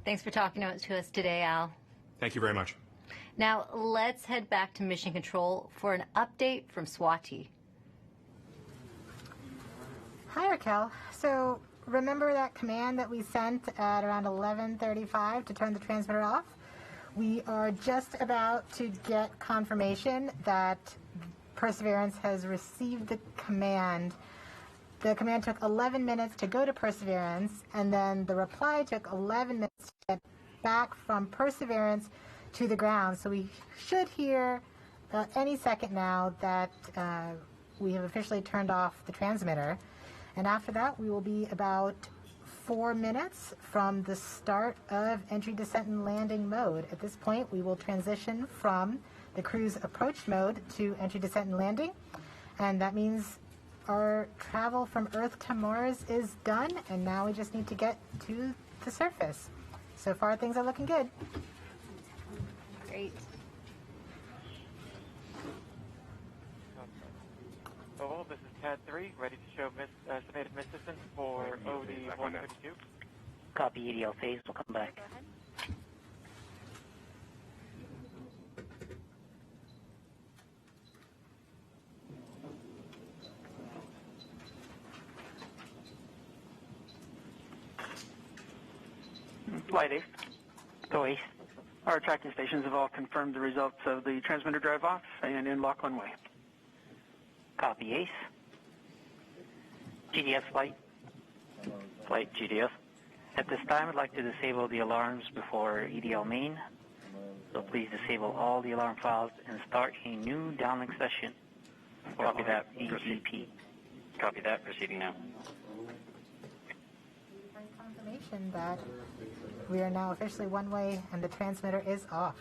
Thanks for talking to us today, Al. Thank you very much. Now, let's head back to Mission Control for an update from Swati. Hi, Raquel. So, remember that command that we sent at around 11:35 to turn the transmitter off? We are just about to get confirmation that Perseverance has received the command. The command took 11 minutes to go to Perseverance, and then the reply took 11 minutes to get back from Perseverance to the ground. So we should hear any second now that we have officially turned off the transmitter. And after that, we will be about 4 minutes from the start of entry, descent, and landing mode. At this point, we will transition from the cruise approach mode to entry, descent, and landing. And that means our travel from Earth to Mars is done, and now we just need to get to the surface. So far, things are looking good. Great. Oh, this is Pad 3, ready to show estimated miss distance for OD 132. Copy, EDL phase, we'll come back. Flight Ace. Go Ace. Our tracking stations have all confirmed the results of the transmitter drive off and in lock one way. Copy, Ace. GDS flight. Flight GDS. At this time, I'd like to disable the alarms before EDL main. So please disable all the alarm files and start a new downlink session. Copy that, EEP. Copy that, proceeding now. confirmation that we are now officially one way and the transmitter is off.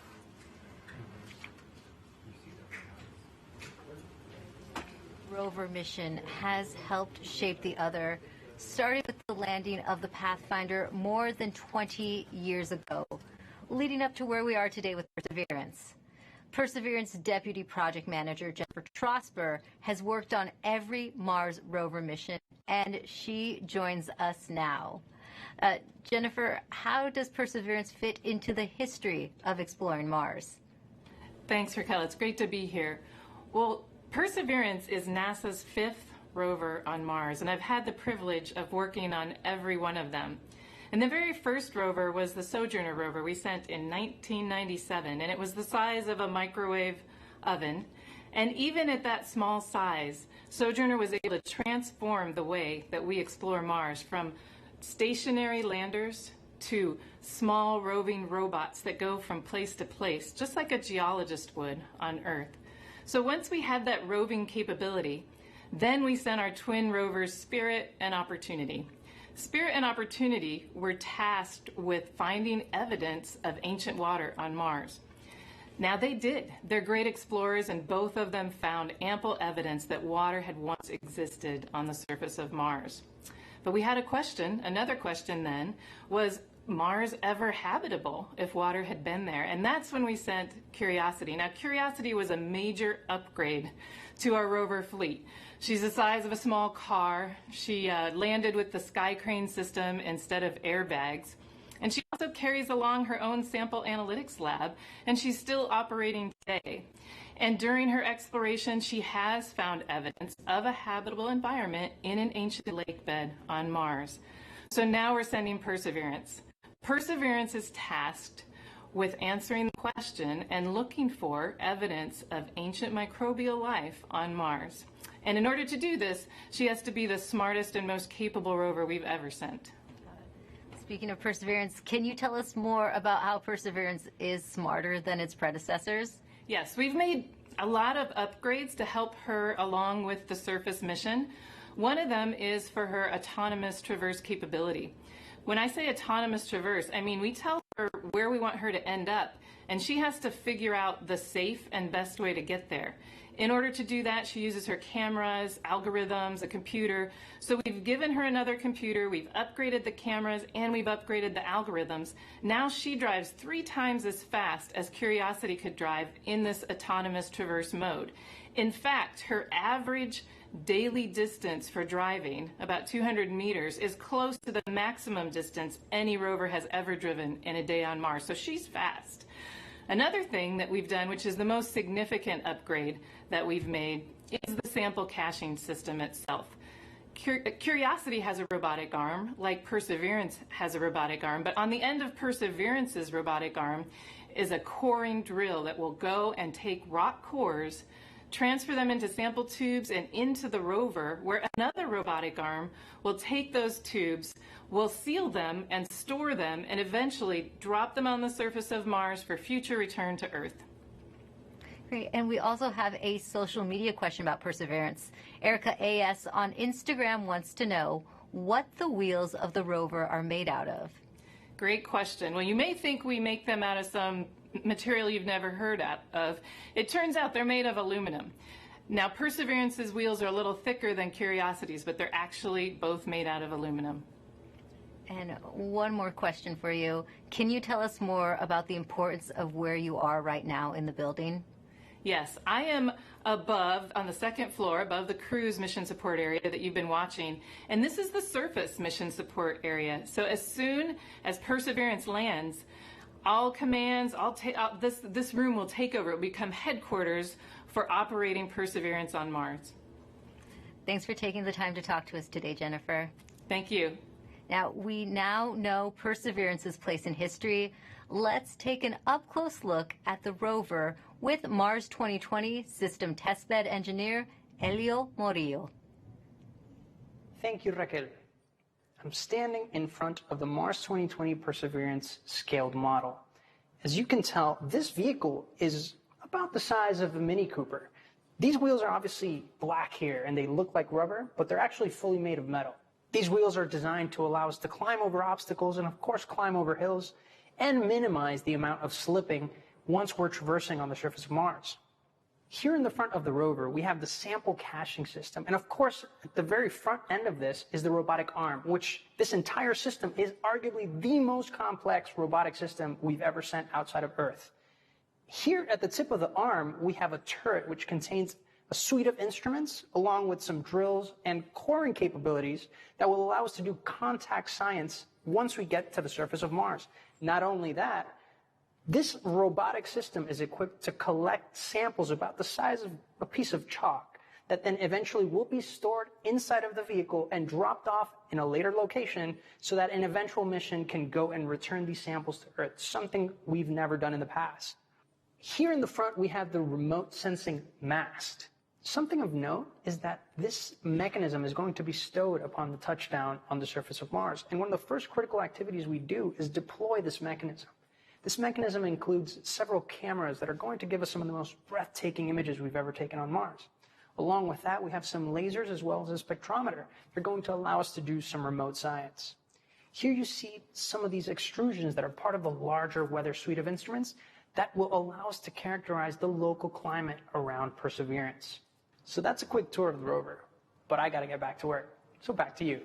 Rover mission has helped shape the other, starting with the landing of the Pathfinder more than 20 years ago, leading up to where we are today with Perseverance. Perseverance Deputy Project Manager Jennifer Trosper has worked on every Mars rover mission, and she joins us now. Jennifer, how does Perseverance fit into the history of exploring Mars? Thanks, Raquel. It's great to be here. Well, Perseverance is NASA's 5th rover on Mars, and I've had the privilege of working on every one of them. And the very first rover was the Sojourner rover we sent in 1997, and it was the size of a microwave oven. And even at that small size, Sojourner was able to transform the way that we explore Mars, from stationary landers to small roving robots that go from place to place, just like a geologist would on Earth. So once we had that roving capability, then we sent our twin rovers Spirit and Opportunity. Spirit and Opportunity were tasked with finding evidence of ancient water on Mars. Now they did. They're great explorers, and both of them found ample evidence that water had once existed on the surface of Mars. But we had a question. Another question then was, Mars ever habitable if water had been there? And that's when we sent Curiosity. Now, Curiosity was a major upgrade to our rover fleet. She's the size of a small car. She landed with the Sky Crane system instead of airbags. And she also carries along her own sample analytics lab, and she's still operating today. And during her exploration, she has found evidence of a habitable environment in an ancient lake bed on Mars. So now we're sending Perseverance. Perseverance is tasked with answering the question and looking for evidence of ancient microbial life on Mars. And in order to do this, she has to be the smartest and most capable rover we've ever sent. Speaking of Perseverance, can you tell us more about how Perseverance is smarter than its predecessors? Yes, we've made a lot of upgrades to help her along with the surface mission. One of them is for her autonomous traverse capability. When I say autonomous traverse, I mean we tell her where we want her to end up, and she has to figure out the safe and best way to get there. In order to do that, she uses her cameras, algorithms, a computer. So we've given her another computer, we've upgraded the cameras, and we've upgraded the algorithms. Now she drives 3 times as fast as Curiosity could drive in this autonomous traverse mode. In fact, her average daily distance for driving, about 200 meters, is close to the maximum distance any rover has ever driven in a day on Mars. So she's fast. Another thing that we've done, which is the most significant upgrade that we've made, is the sample caching system itself. Curiosity has a robotic arm, like Perseverance has a robotic arm, but on the end of Perseverance's robotic arm is a coring drill that will go and take rock cores, transfer them into sample tubes and into the rover, where another robotic arm will take those tubes, will seal them and store them, and eventually drop them on the surface of Mars for future return to Earth. Great. And we also have a social media question about Perseverance. Erica A.S. on Instagram wants to know what the wheels of the rover are made out of. Great question. Well, you may think we make them out of some material you've never heard of. It turns out they're made of aluminum. Now, Perseverance's wheels are a little thicker than Curiosity's, but they're actually both made out of aluminum. And one more question for you. Can you tell us more about the importance of where you are right now in the building? Yes, I am above, on the 2nd floor, above the cruise mission support area that you've been watching. And this is the surface mission support area. So as soon as Perseverance lands, all commands, this room will take over. It will become headquarters for operating Perseverance on Mars. Thanks for taking the time to talk to us today, Jennifer. Thank you. Now, we now know Perseverance's place in history. Let's take an up-close look at the rover with Mars 2020 System Testbed Engineer Elio Morillo. Thank you, Raquel. I'm standing in front of the Mars 2020 Perseverance scaled model. As you can tell, this vehicle is about the size of a Mini Cooper. These wheels are obviously black here and they look like rubber, but they're actually fully made of metal. These wheels are designed to allow us to climb over obstacles and, of course, climb over hills and minimize the amount of slipping once we're traversing on the surface of Mars. Here in the front of the rover, we have the sample caching system. And of course, at the very front end of this is the robotic arm, which this entire system is arguably the most complex robotic system we've ever sent outside of Earth. Here at the tip of the arm, we have a turret which contains a suite of instruments along with some drills and coring capabilities that will allow us to do contact science once we get to the surface of Mars. Not only that, this robotic system is equipped to collect samples about the size of a piece of chalk that then eventually will be stored inside of the vehicle and dropped off in a later location so that an eventual mission can go and return these samples to Earth, something we've never done in the past. Here in the front, we have the remote sensing mast. Something of note is that this mechanism is going to be stowed upon the touchdown on the surface of Mars. And one of the first critical activities we do is deploy this mechanism. This mechanism includes several cameras that are going to give us some of the most breathtaking images we've ever taken on Mars. Along with that, we have some lasers as well as a spectrometer. They're going to allow us to do some remote science. Here you see some of these extrusions that are part of the larger weather suite of instruments that will allow us to characterize the local climate around Perseverance. So that's a quick tour of the rover, but I got to get back to work. So back to you.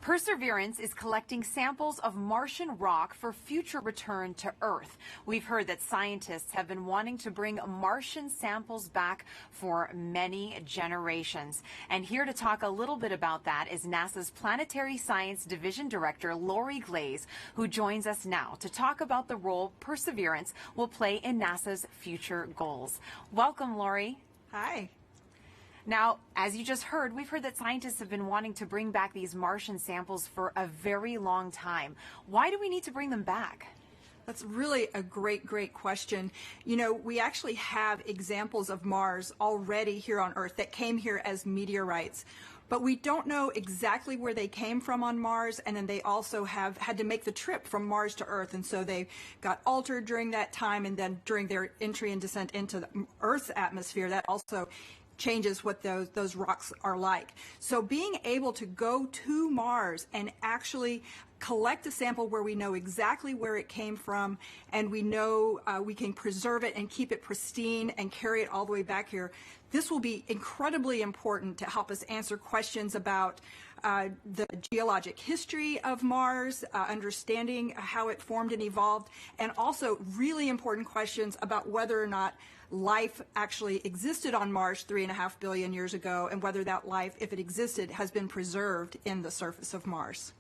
Perseverance is collecting samples of Martian rock for future return to Earth. We've heard that scientists have been wanting to bring Martian samples back for many generations. And here to talk a little bit about that is NASA's Planetary Science Division Director, Lori Glaze, who joins us now to talk about the role Perseverance will play in NASA's future goals. Welcome, Lori. Hi. Now, as you just heard, we've heard that scientists have been wanting to bring back these Martian samples for a very long time. Why do we need to bring them back? That's really a great question. You know, we actually have examples of Mars already here on Earth that came here as meteorites. But we don't know exactly where they came from on Mars, and then they also have had to make the trip from Mars to Earth, and so they got altered during that time, and then during their entry and descent into the Earth's atmosphere, that also changes what those rocks are like. So being able to go to Mars and actually collect a sample where we know exactly where it came from, and we know we can preserve it and keep it pristine and carry it all the way back here, this will be incredibly important to help us answer questions about the geologic history of Mars, understanding how it formed and evolved, and also really important questions about whether or not life actually existed on Mars 3.5 billion years ago, and whether that life, if it existed, has been preserved in the surface of Mars.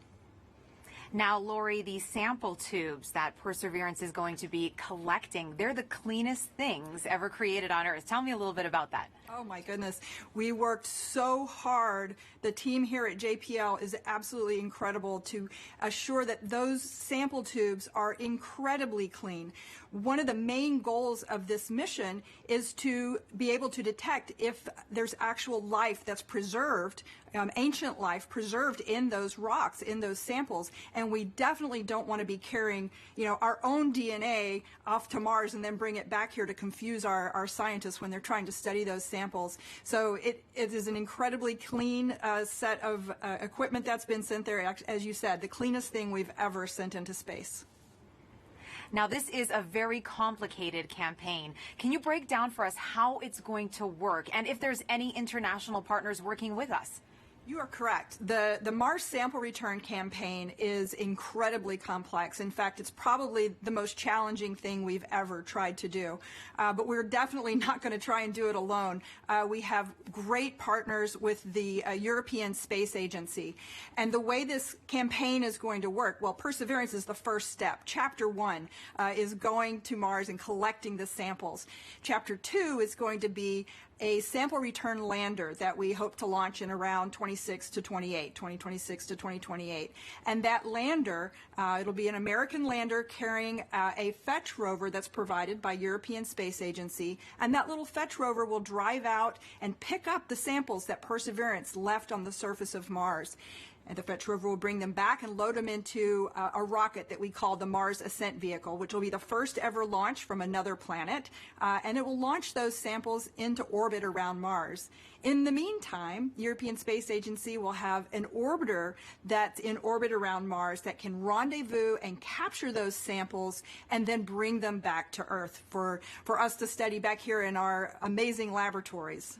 Now, Lori, these sample tubes that Perseverance is going to be collecting, they're the cleanest things ever created on Earth. Tell me a little bit about that. Oh my goodness. We worked so hard. The team here at JPL is absolutely incredible to assure that those sample tubes are incredibly clean. One of the main goals of this mission is to be able to detect if there's actual life that's preserved, ancient life preserved in those rocks, in those samples. And we definitely don't want to be carrying, our own DNA off to Mars and then bring it back here to confuse our scientists when they're trying to study those samples. So it is an incredibly clean set of equipment that's been sent there. As you said, the cleanest thing we've ever sent into space. Now, this is a very complicated campaign. Can you break down for us how it's going to work and if there's any international partners working with us? You are correct. The Mars Sample Return campaign is incredibly complex. In fact, it's probably the most challenging thing we've ever tried to do. But we're definitely not going to try and do it alone. We have great partners with the European Space Agency. And the way this campaign is going to work, well, Perseverance is the first step. Chapter 1 is going to Mars and collecting the samples. Chapter 2 is going to be a sample return lander that we hope to launch in around 2026 to 2028. And that lander, it'll be an American lander carrying a fetch rover that's provided by European Space Agency. And that little fetch rover will drive out and pick up the samples that Perseverance left on the surface of Mars. And the fetch rover will bring them back and load them into a rocket that we call the Mars Ascent Vehicle, which will be the first ever launch from another planet. And it will launch those samples into orbit around Mars. In the meantime, European Space Agency will have an orbiter that's in orbit around Mars that can rendezvous and capture those samples and then bring them back to Earth for us to study back here in our amazing laboratories.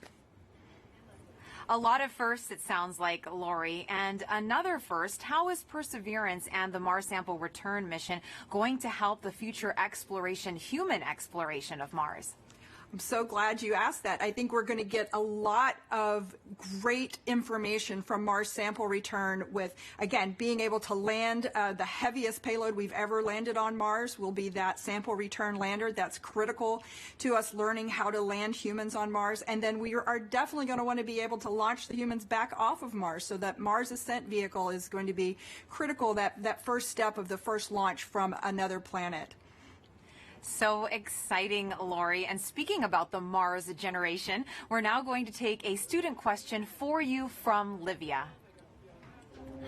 A lot of firsts, it sounds like, Lori. And another first, how is Perseverance and the Mars Sample Return mission going to help the future exploration, human exploration of Mars? I'm so glad you asked that. I think we're going to get a lot of great information from Mars Sample Return with, again, being able to land the heaviest payload we've ever landed on Mars will be that Sample Return lander. That's critical to us learning how to land humans on Mars. And then we are definitely going to want to be able to launch the humans back off of Mars. So that Mars Ascent Vehicle is going to be critical, that first step of the first launch from another planet. So exciting, Lori. And speaking about the Mars generation, we're now going to take a student question for you from Livia.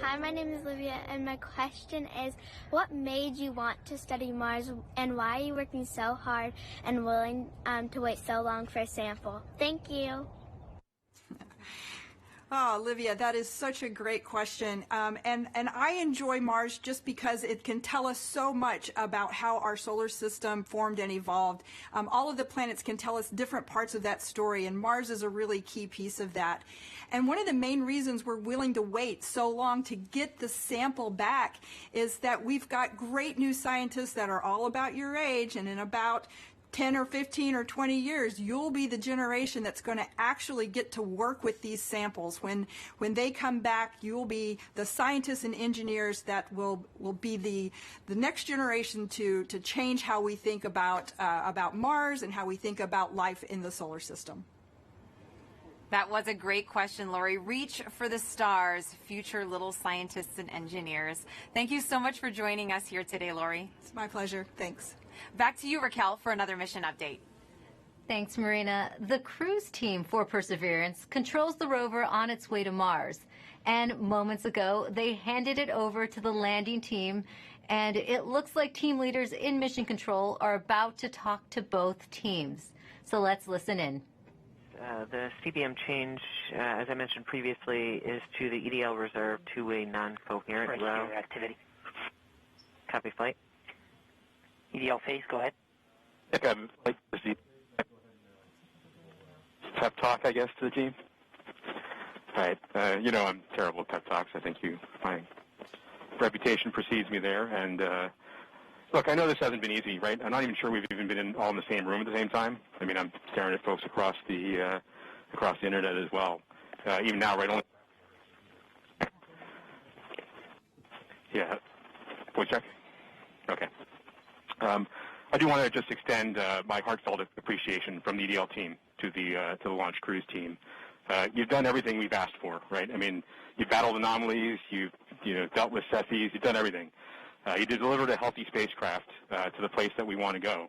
Hi, my name is Livia, and my question is, what made you want to study Mars, and why are you working so hard and willing to wait so long for a sample? Thank you. Oh, Olivia, that is such a great question. And I enjoy Mars just because it can tell us so much about how our solar system formed and evolved. All of the planets can tell us different parts of that story, and Mars is a really key piece of that. And one of the main reasons we're willing to wait so long to get the sample back is that we've got great new scientists that are all about your age, and in about 10 or 15 or 20 years, you'll be the generation that's going to actually get to work with these samples. When they come back, you'll be the scientists and engineers that will be the next generation to change how we think about Mars and how we think about life in the solar system. That was a great question, Lori. Reach for the stars, future little scientists and engineers. Thank you so much for joining us here today, Lori. It's my pleasure. Thanks. Back to you, Raquel, for another mission update. Thanks, Marina. The cruise team for Perseverance controls the rover on its way to Mars. And moments ago, they handed it over to the landing team. And it looks like team leaders in Mission Control are about to talk to both teams. So let's listen in. The CBM change, as I mentioned previously, is to the EDL reserve to a non-coherent row. Activity. Copy flight. EDL phase, go ahead. I think I'd like to see pep talk, I guess, to the team. All right. I'm terrible at pep talks. I think my reputation precedes me there. And look, I know this hasn't been easy, right? I'm not even sure we've even been all in the same room at the same time. I mean, I'm staring at folks across the internet as well. Even now, right? Only. Yeah. Voice check. Okay. I do want to just extend my heartfelt appreciation from the EDL team to the launch cruise team. You've done everything we've asked for, right? I mean, you've battled anomalies, you've dealt with Cepheids, you've done everything. You delivered a healthy spacecraft to the place that we want to go,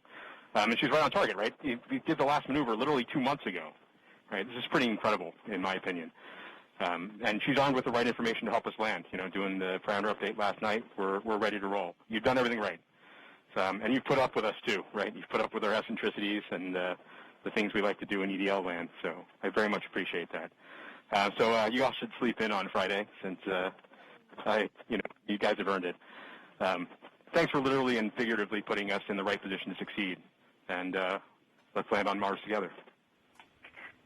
and she's right on target, right? You did the last maneuver literally 2 months ago, right? This is pretty incredible, in my opinion. And she's armed with the right information to help us land. Doing the parameter update last night, we're ready to roll. You've done everything right. And you've put up with us, too, right? You've put up with our eccentricities and the things we like to do in EDL land. So I very much appreciate that. So you all should sleep in on Friday since, you guys have earned it. Thanks for literally and figuratively putting us in the right position to succeed. And let's land on Mars together.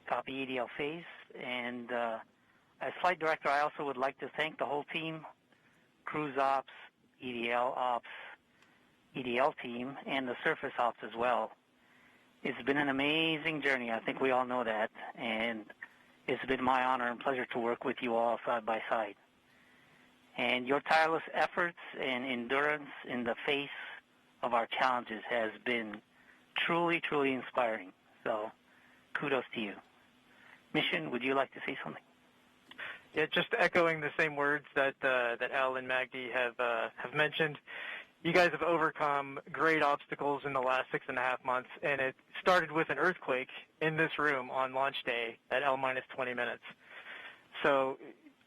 Copy EDL phase. And as flight director, I also would like to thank the whole team, cruise ops, EDL ops, EDL team, and the surface ops as well. It's been an amazing journey. I think we all know that. And it's been my honor and pleasure to work with you all side by side. And your tireless efforts and endurance in the face of our challenges has been truly, truly inspiring. So kudos to you. mission. Would you like to say something? Yeah, just echoing the same words that Al and Magdi have mentioned. You guys have overcome great obstacles in the last 6.5 months, and it started with an earthquake in this room on launch day at L-20 minutes. So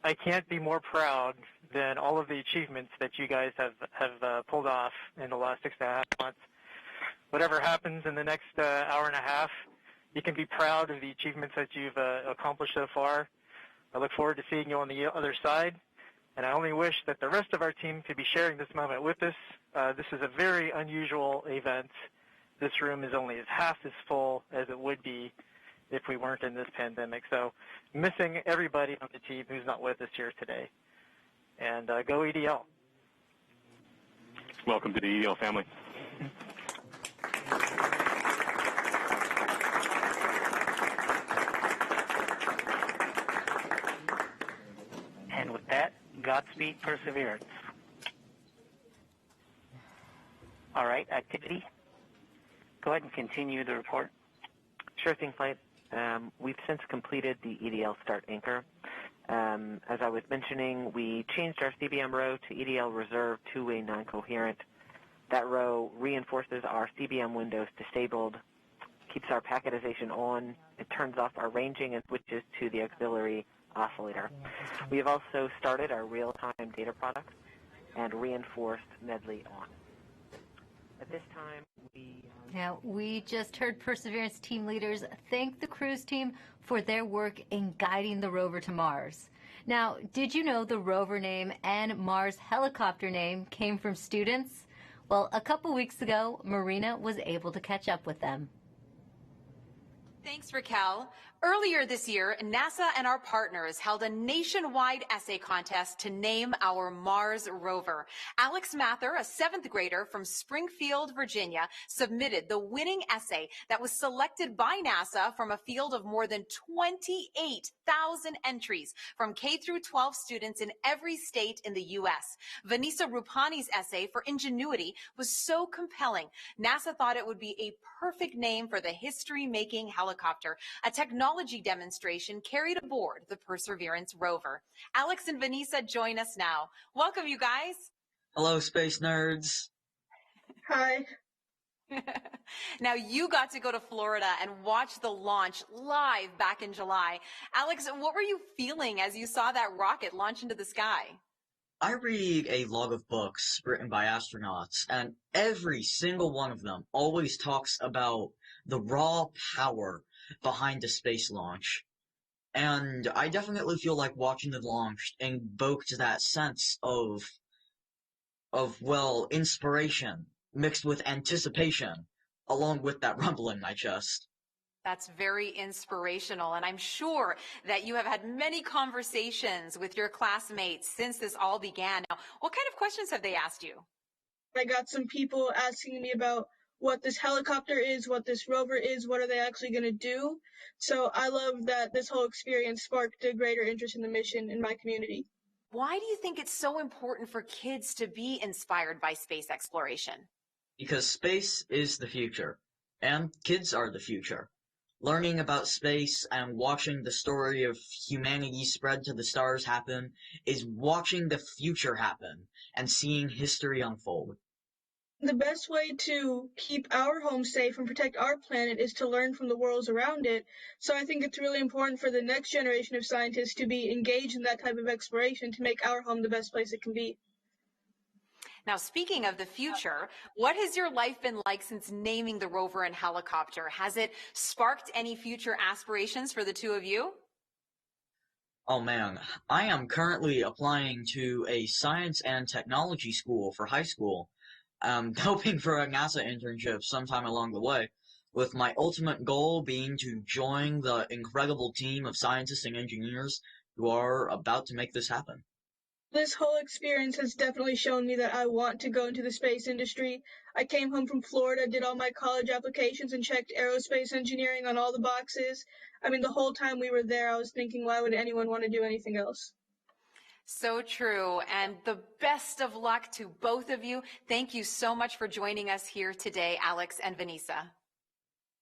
I can't be more proud than all of the achievements that you guys have pulled off in the last 6.5 months. Whatever happens in the next hour and a half, you can be proud of the achievements that you've accomplished so far. I look forward to seeing you on the other side, and I only wish that the rest of our team could be sharing this moment with us. This is a very unusual event. This room is only half as full as it would be if we weren't in this pandemic. So missing everybody on the team who's not with us here today. And go EDL. Welcome to the EDL family. And with that, Godspeed Perseverance. All right, activity. Go ahead and continue the report. Sure thing, Flight. We've since completed the EDL start anchor. As I was mentioning, we changed our CBM row to EDL reserve two-way non-coherent. That row reinforces our CBM windows disabled, keeps our packetization on, it turns off our ranging and switches to the auxiliary oscillator. We have also started our real-time data product and reinforced Medley on. At this time, we just heard Perseverance team leaders thank the cruise team for their work in guiding the rover to Mars. Now, did you know the rover name and Mars helicopter name came from students? Well, a couple weeks ago, Marina was able to catch up with them. Thanks, Raquel. Earlier this year, NASA and our partners held a nationwide essay contest to name our Mars rover. Alex Mather, a 7th grader from Springfield, Virginia, submitted the winning essay that was selected by NASA from a field of more than 28,000 entries from K through 12 students in every state in the U.S. Vanessa Rupani's essay for Ingenuity was so compelling, NASA thought it would be a perfect name for the history-making helicopter, a technology demonstration carried aboard the Perseverance rover. Alex and Vanessa join us now. Welcome, you guys. Hello, space nerds. Hi. Now, you got to go to Florida and watch the launch live back in July. Alex, what were you feeling as you saw that rocket launch into the sky? I read a log of books written by astronauts, and every single one of them always talks about the raw power behind the space launch. And I definitely feel like watching the launch invoked that sense of inspiration mixed with anticipation, along with that rumbling in my chest. That's very inspirational, and I'm sure that you have had many conversations with your classmates since this all began. Now, what kind of questions have they asked you? I got some people asking me about what this helicopter is, what this rover is, what are they actually going to do. So I love that this whole experience sparked a greater interest in the mission in my community. Why do you think it's so important for kids to be inspired by space exploration? Because space is the future, and kids are the future. Learning about space and watching the story of humanity spread to the stars happen is watching the future happen and seeing history unfold. The best way to keep our home safe and protect our planet is to learn from the worlds around it. So I think it's really important for the next generation of scientists to be engaged in that type of exploration to make our home the best place it can be. Now, speaking of the future, what has your life been like since naming the rover and helicopter? Has it sparked any future aspirations for the two of you? Oh man, I am currently applying to a science and technology school for high school. Hoping for a NASA internship sometime along the way, with my ultimate goal being to join the incredible team of scientists and engineers who are about to make this happen. This whole experience has definitely shown me that I want to go into the space industry. I came home from Florida, did all my college applications, and checked aerospace engineering on all the boxes. I mean, the whole time we were there, I was thinking, why would anyone want to do anything else? So true, and the best of luck to both of you. Thank you so much for joining us here today, Alex and Vanessa.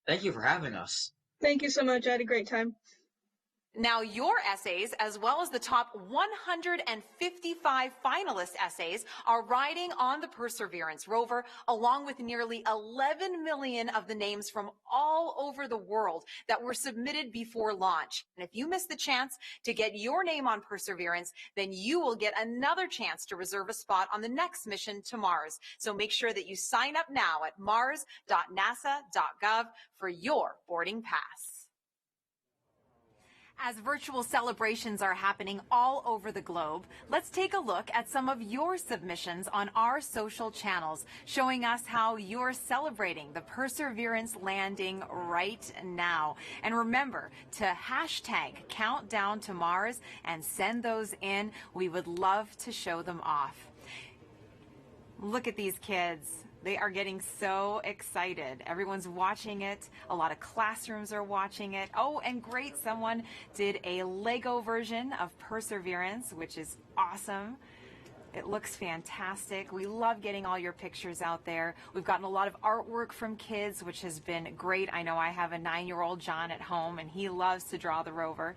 Thank you for having us. Thank you so much. I had a great time. Now, your essays, as well as the top 155 finalist essays, are riding on the Perseverance rover, along with nearly 11 million of the names from all over the world that were submitted before launch. And if you miss the chance to get your name on Perseverance, then you will get another chance to reserve a spot on the next mission to Mars. So make sure that you sign up now at mars.nasa.gov for your boarding pass. As virtual celebrations are happening all over the globe, let's take a look at some of your submissions on our social channels, showing us how you're celebrating the Perseverance landing right now. And remember to hashtag Countdown to Mars and send those in. We would love to show them off. Look at these kids. They are getting so excited. Everyone's watching it. A lot of classrooms are watching it. Oh, and great, someone did a Lego version of Perseverance, which is awesome. It looks fantastic. We love getting all your pictures out there. We've gotten a lot of artwork from kids, which has been great. I know I have a 9-year-old John at home, and he loves to draw the rover.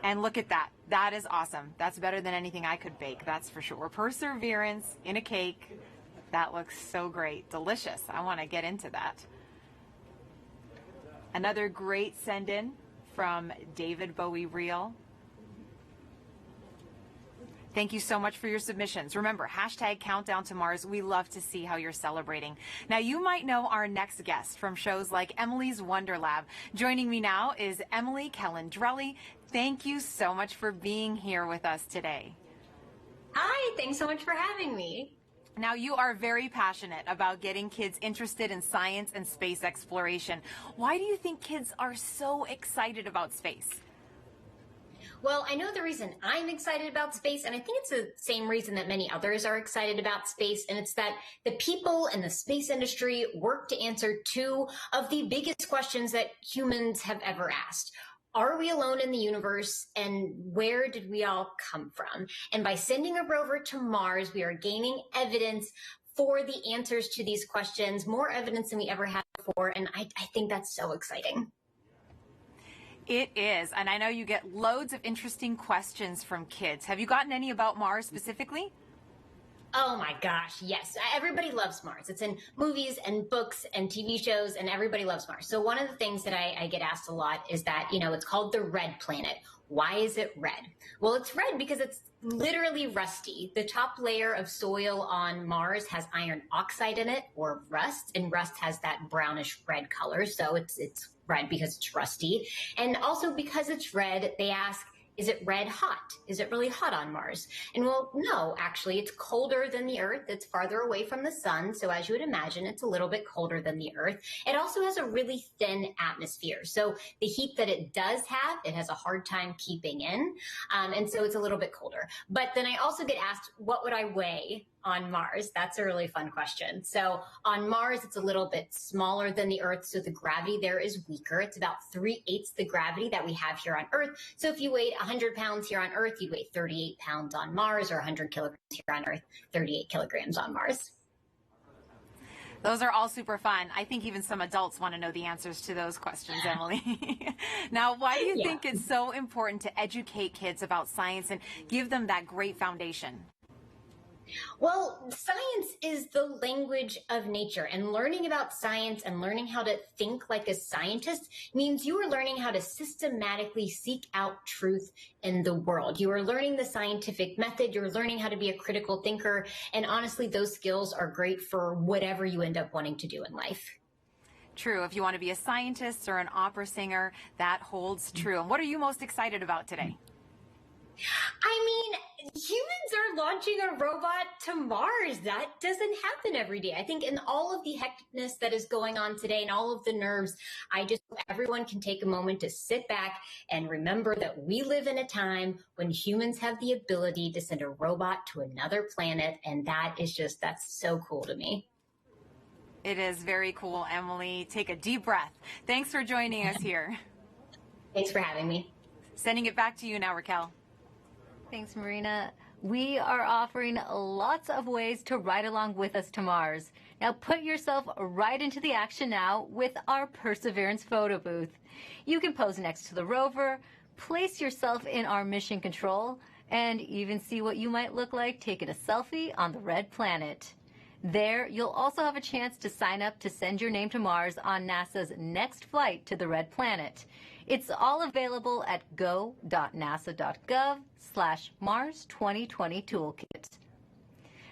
And look at that. That is awesome. That's better than anything I could bake, that's for sure. Perseverance in a cake. That looks so great. Delicious. I want to get into that. Another great send-in from David Bowie Reel. Thank you so much for your submissions. Remember, hashtag Countdown to Mars. We love to see how you're celebrating. Now, you might know our next guest from shows like Emily's Wonder Lab. Joining me now is Emily Calandrelli. Thank you so much for being here with us today. Hi, thanks so much for having me. Now, you are very passionate about getting kids interested in science and space exploration. Why do you think kids are so excited about space? Well, I know the reason I'm excited about space, and I think it's the same reason that many others are excited about space, and it's that the people in the space industry work to answer two of the biggest questions that humans have ever asked. Are we alone in the universe, and where did we all come from? And by sending a rover to Mars, we are gaining evidence for the answers to these questions, more evidence than we ever had before, and I think that's so exciting. It is, and I know you get loads of interesting questions from kids. Have you gotten any about Mars specifically? Oh my gosh, yes. Everybody loves Mars. It's in movies and books and TV shows, and everybody loves Mars. So one of the things that I get asked a lot is that, it's called the red planet. Why is it red? Well, it's red because it's literally rusty. The top layer of soil on Mars has iron oxide in it, or rust, and rust has that brownish red color. So it's red because it's rusty. And also because it's red, they ask, is it red hot? Is it really hot on Mars? And well, no, actually, it's colder than the Earth. It's farther away from the sun. So as you would imagine, it's a little bit colder than the Earth. It also has a really thin atmosphere. So the heat that it does have, it has a hard time keeping in. And so it's a little bit colder. But then I also get asked, what would I weigh on Mars? That's a really fun question. So on Mars, it's a little bit smaller than the Earth, so the gravity there is weaker. It's about 3/8 the gravity that we have here on Earth. So if you weighed 100 pounds here on Earth, you'd weigh 38 pounds on Mars, or 100 kilograms here on Earth, 38 kilograms on Mars. Those are all super fun. I think even some adults want to know the answers to those questions, Emily. Now, why do you think it's so important to educate kids about science and give them that great foundation? Well, science is the language of nature, and learning about science and learning how to think like a scientist means you are learning how to systematically seek out truth in the world. You are learning the scientific method. You're learning how to be a critical thinker. And honestly, those skills are great for whatever you end up wanting to do in life. True. If you want to be a scientist or an opera singer, that holds true. And what are you most excited about today? I mean, humans are launching a robot to Mars. That doesn't happen every day. I think in all of the hecticness that is going on today and all of the nerves, I just hope everyone can take a moment to sit back and remember that we live in a time when humans have the ability to send a robot to another planet. And that's so cool to me. It is very cool, Emily. Take a deep breath. Thanks for joining us here. Thanks for having me. Sending it back to you now, Raquel. Thanks, Marina. We are offering lots of ways to ride along with us to Mars. Now put yourself right into the action now with our Perseverance photo booth. You can pose next to the rover, place yourself in our mission control, and even see what you might look like taking a selfie on the Red Planet. There, you'll also have a chance to sign up to send your name to Mars on NASA's next flight to the Red Planet. It's all available at go.nasa.gov/Mars 2020 Toolkit.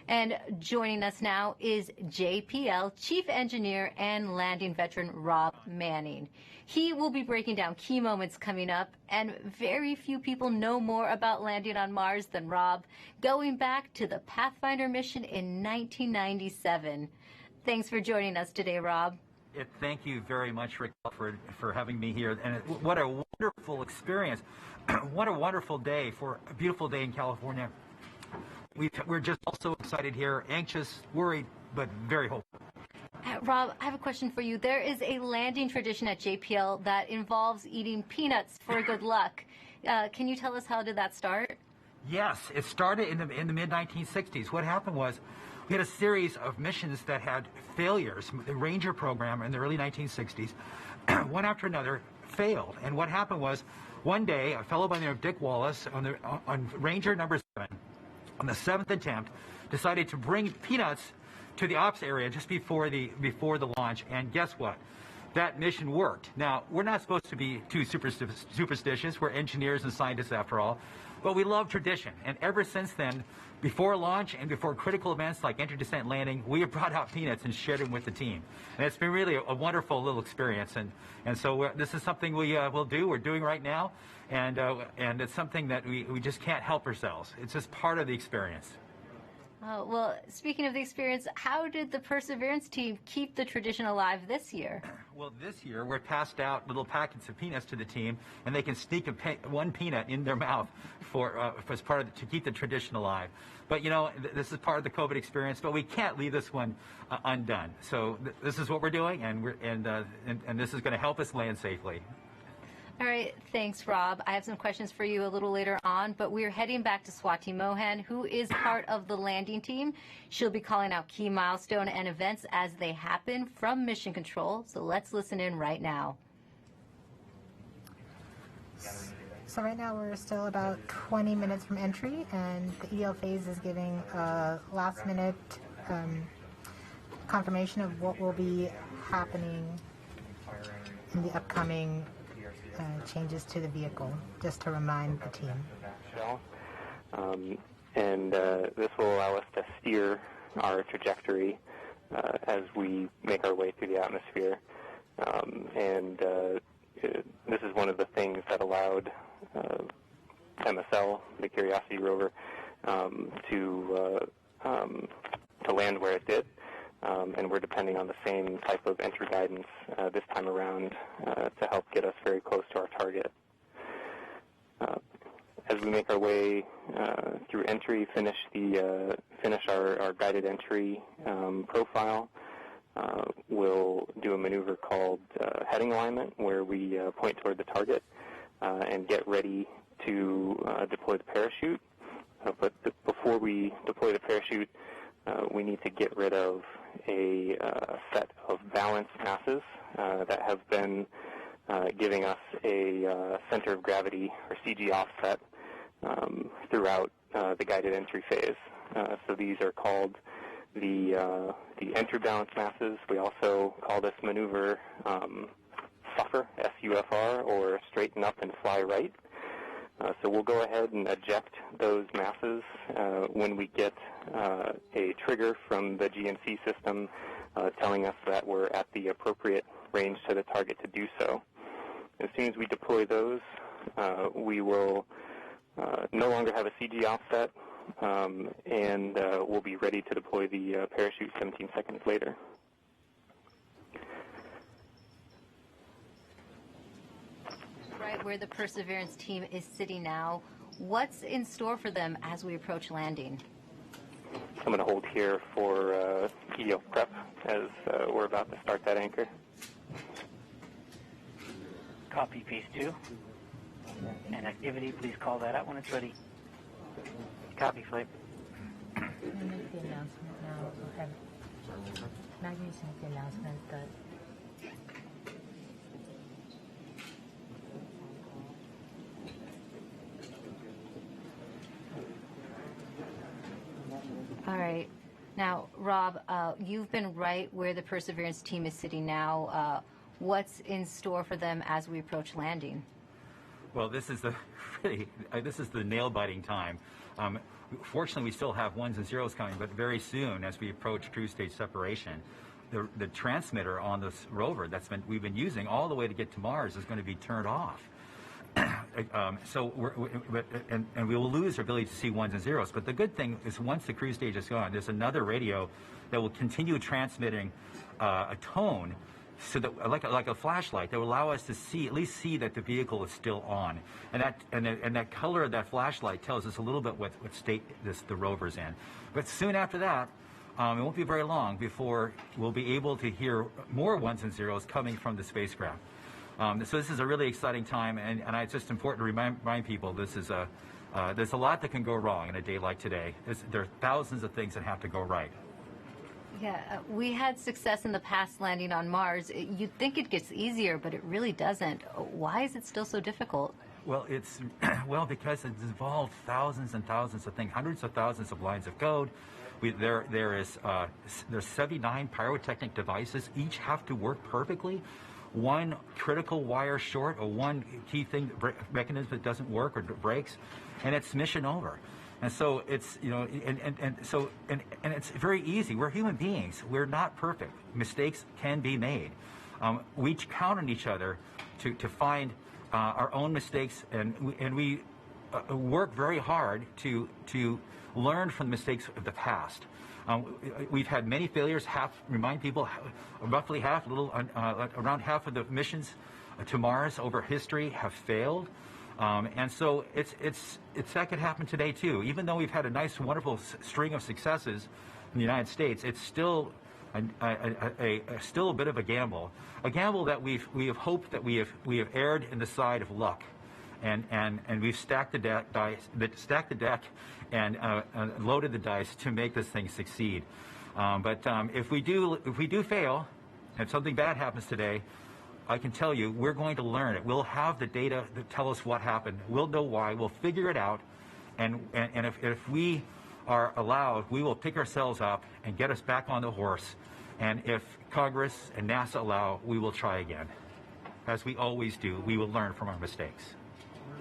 And joining us now is JPL Chief Engineer and landing veteran Rob Manning. He will be breaking down key moments coming up, and very few people know more about landing on Mars than Rob, going back to the Pathfinder mission in 1997. Thanks for joining us today, Rob. Thank you very much, Rick, for having me here. And what a wonderful experience. What a wonderful day for a beautiful day in California. We're just also excited here, anxious, worried, but very hopeful. Rob, I have a question for you. There is a landing tradition at JPL that involves eating peanuts for good luck. Can you tell us how did that start? Yes, it started in the mid-1960s. What happened was we had a series of missions that had failures. The Ranger program in the early 1960s, one after another, failed. And what happened was one day a fellow by the name of Dick Wallace on Ranger number 7, on the 7th attempt, decided to bring peanuts to the ops area just before the launch, and guess what? That mission worked. Now, we're not supposed to be too superstitious. We're engineers and scientists after all, but we love tradition. And ever since then, before launch and before critical events like entry, descent, landing, we have brought out peanuts and shared them with the team. And it's been really a wonderful little experience. And so this is something we will do. We're doing right now, and it's something that we just can't help ourselves. It's just part of the experience. Well, speaking of the experience, how did the Perseverance team keep the tradition alive this year? Well, this year we're passed out little packets of peanuts to the team, and they can sneak one peanut in their mouth as part of to keep the tradition alive. But you know, this is part of the COVID experience, but we can't leave this one undone. So this is what we're doing, and this is going to help us land safely. All right, thanks, Rob. I have some questions for you a little later on, but we're heading back to Swati Mohan, who is part of the landing team. She'll be calling out key milestone and events as they happen from Mission Control, so let's listen in right now. So right now we're still about 20 minutes from entry, and the EDL phase is giving a last-minute confirmation of what will be happening in the upcoming changes to the vehicle, just to remind the team. This will allow us to steer our trajectory as we make our way through the atmosphere. This is one of the things that allowed MSL, the Curiosity rover, to land where it did. And we're depending on the same type of entry guidance this time around to help get us very close to our target. As we make our way through entry, finish our guided entry profile, we'll do a maneuver called heading alignment, where we point toward the target and get ready to deploy the parachute. But before we deploy the parachute, we need to get rid of a set of balance masses that have been giving us a center of gravity, or CG offset, throughout the guided entry phase. So these are called the entry balance masses. We also call this maneuver SUFR, S-U-F-R, or straighten up and fly right. So we'll go ahead and eject those masses when we get a trigger from the GNC system telling us that we're at the appropriate range to the target to do so. As soon as we deploy those, we will no longer have a CG offset, and we'll be ready to deploy the parachute 17 seconds later. Right where the Perseverance team is sitting now, what's in store for them as we approach landing? I'm going to hold here for EDL prep as we're about to start that anchor. Copy, phase 2. And activity, please call that out when it's ready. Copy, flight. I'm going to make the announcement now. Okay. Maggie's make the announcement that All right. Now, Rob, you've been right where the Perseverance team is sitting now. What's in store for them as we approach landing? Well, this is the nail-biting time. Fortunately, we still have ones and zeros coming, but very soon, as we approach cruise stage separation, the transmitter on this rover we've been using all the way to get to Mars is going to be turned off. So we will lose our ability to see ones and zeros. But the good thing is, once the cruise stage is gone, there's another radio that will continue transmitting a tone, so that like a flashlight, that will allow us to at least see that the vehicle is still on, and that color of that flashlight tells us a little bit what state the rover's in. But soon after that, it won't be very long before we'll be able to hear more ones and zeros coming from the spacecraft. So this is a really exciting time, and it's just important to remind people there's a lot that can go wrong in a day like today. There are thousands of things that have to go right. Yeah, we had success in the past landing on Mars. You'd think it gets easier, but it really doesn't. Why is it still so difficult? Well, because it's involved thousands and thousands of things, hundreds of thousands of lines of code. There's 79 pyrotechnic devices. Each have to work perfectly. One critical wire short, or one key thing mechanism that doesn't work or breaks, and it's mission over. And so it's, and it's very easy. We're human beings. We're not perfect. Mistakes can be made. We count on each other to find our own mistakes, and we work very hard to learn from the mistakes of the past. We've had many failures. Remind people, roughly around half of the missions to Mars over history have failed. And so that could happen today too. Even though we've had a nice, wonderful string of successes in the United States, it's still still a bit of a gamble that we have hoped that we have erred in the side of luck, and we've stacked the deck and loaded the dice to make this thing succeed. But if we do fail, and something bad happens today, I can tell you, we're going to learn it. We'll have the data that tell us what happened. We'll know why. We'll figure it out. And if we are allowed, we will pick ourselves up and get us back on the horse. And if Congress and NASA allow, we will try again. As we always do, we will learn from our mistakes.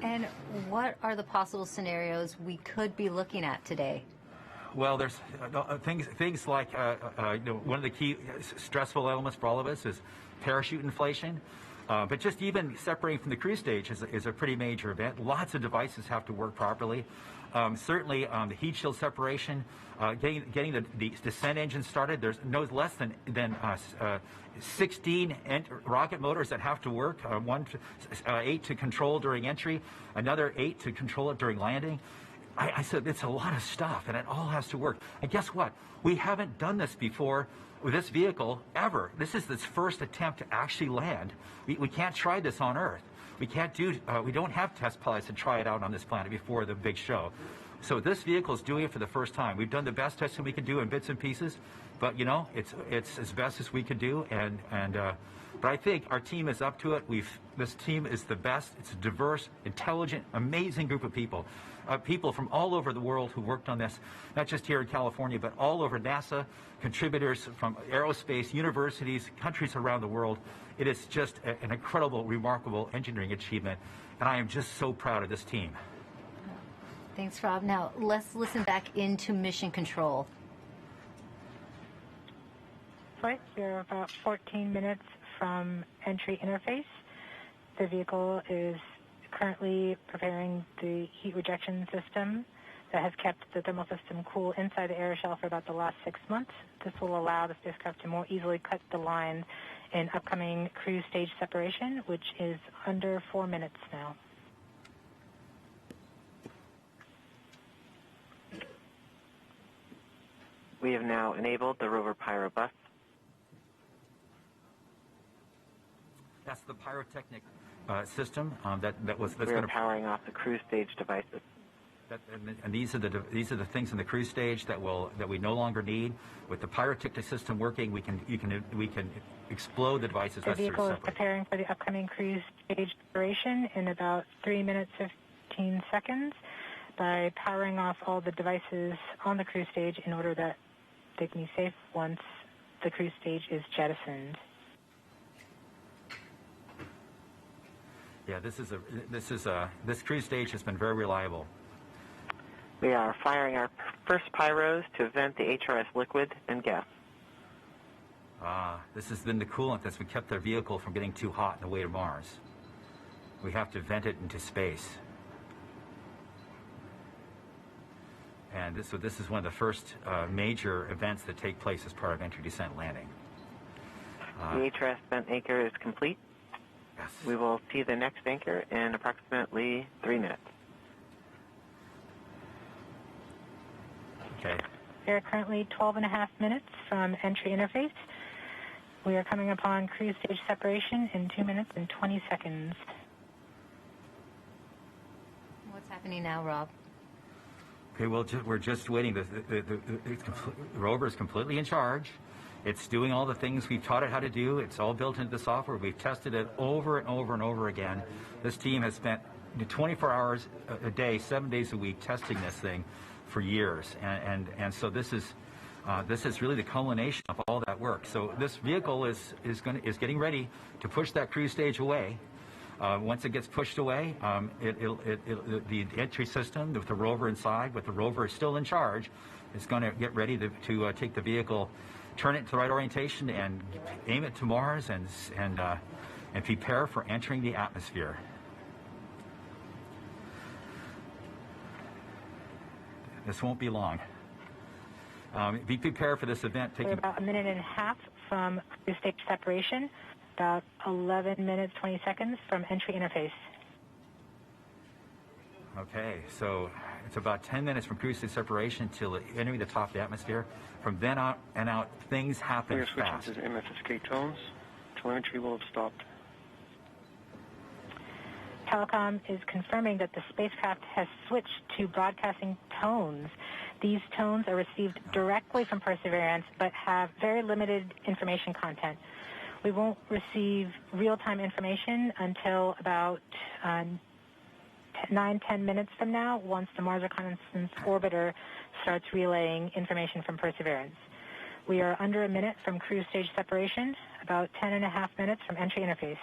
And what are the possible scenarios we could be looking at today? Well, there's things like one of the key stressful elements for all of us is parachute inflation. But just even separating from the cruise stage is a pretty major event. Lots of devices have to work properly. Certainly, the heat shield separation, getting the descent engine started. There's no less than 16 rocket motors that have to work. 8 to control during entry, another 8 to control it during landing. I said it's a lot of stuff, and it all has to work. And guess what? We haven't done this before with this vehicle ever. This is its first attempt to actually land. We can't try this on Earth. We don't have test pilots to try it out on this planet before the big show. So this vehicle is doing it for the first time. We've done the best testing we can do in bits and pieces, but it's as best as we could do. But I think our team is up to it. This team is the best. It's a diverse, intelligent, amazing group of people. People from all over the world who worked on this, not just here in California, but all over NASA, contributors from aerospace, universities, countries around the world. It is just an incredible, remarkable engineering achievement, and I am just so proud of this team. Thanks, Rob. Now, let's listen back into Mission Control. Flight, you're about 14 minutes from entry interface. The vehicle is currently preparing the heat rejection system that has kept the thermal system cool inside the air shell for about the last 6 months. This will allow the spacecraft to more easily cut the line in upcoming cruise stage separation, which is under 4 minutes now. We have now enabled the rover Pyro bus. That's the pyrotechnic system We're powering off the cruise stage devices. And these are the things in the cruise stage that we no longer need. With the pyrotechnic system working, we can explode the devices. The vehicle is preparing for the upcoming cruise stage separation in about 3 minutes 15 seconds. by powering off all the devices on the cruise stage in order that they can be safe once the cruise stage is jettisoned. Yeah, this cruise stage has been very reliable. We are firing our first pyros to vent the HRS liquid and gas. This has been the coolant that's kept their vehicle from getting too hot on the way to Mars. We have to vent it into space. And this is one of the first major events that take place as part of entry, descent, landing. The HRS vent anchor is complete. Yes. We will see the next anchor in approximately 3 minutes. Okay. We are currently 12.5 minutes from entry interface. We are coming upon cruise stage separation in 2 minutes and 20 seconds. What's happening now, Rob? Okay, well, we're just waiting. The rover is completely in charge. It's doing all the things we've taught it how to do. It's all built into the software. We've tested it over and over and over again. This team has spent 24 hours a day, 7 days a week, testing this thing for years. And so this is really the culmination of all that work. So this vehicle is getting ready to push that cruise stage away. Once it gets pushed away, the entry system with the rover inside, with the rover still in charge, is going to get ready to take the vehicle, turn it to the right orientation, and aim it to Mars, and prepare for entering the atmosphere. This won't be long. Be prepared for this event. We're about 1.5 minutes from cruise stage separation. About 11 minutes, 20 seconds from entry interface. Okay, so it's about 10 minutes from cruise stage separation till entering the top of the atmosphere. From then on and out, things happen fast. We are switching to MFSK tones. Telemetry will have stopped. Telecom is confirming that the spacecraft has switched to broadcasting tones. These tones are received directly from Perseverance, but have very limited information content. We won't receive real-time information until about 9-10 minutes from now, once the Mars Reconnaissance Orbiter starts relaying information from Perseverance. We are under a minute from cruise stage separation, about 10.5 minutes from entry interface.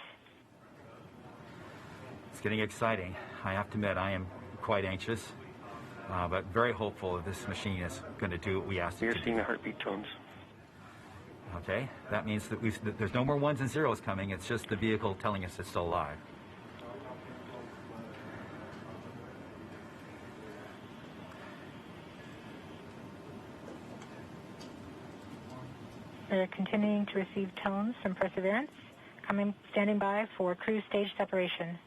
It's getting exciting. I have to admit, I am quite anxious, but very hopeful that this machine is going to do what we asked it to do. We are seeing the heartbeat tones. Okay, that means that there's no more ones and zeros coming. It's just the vehicle telling us it's still alive. We're continuing to receive tones from Perseverance, standing by for cruise stage separation.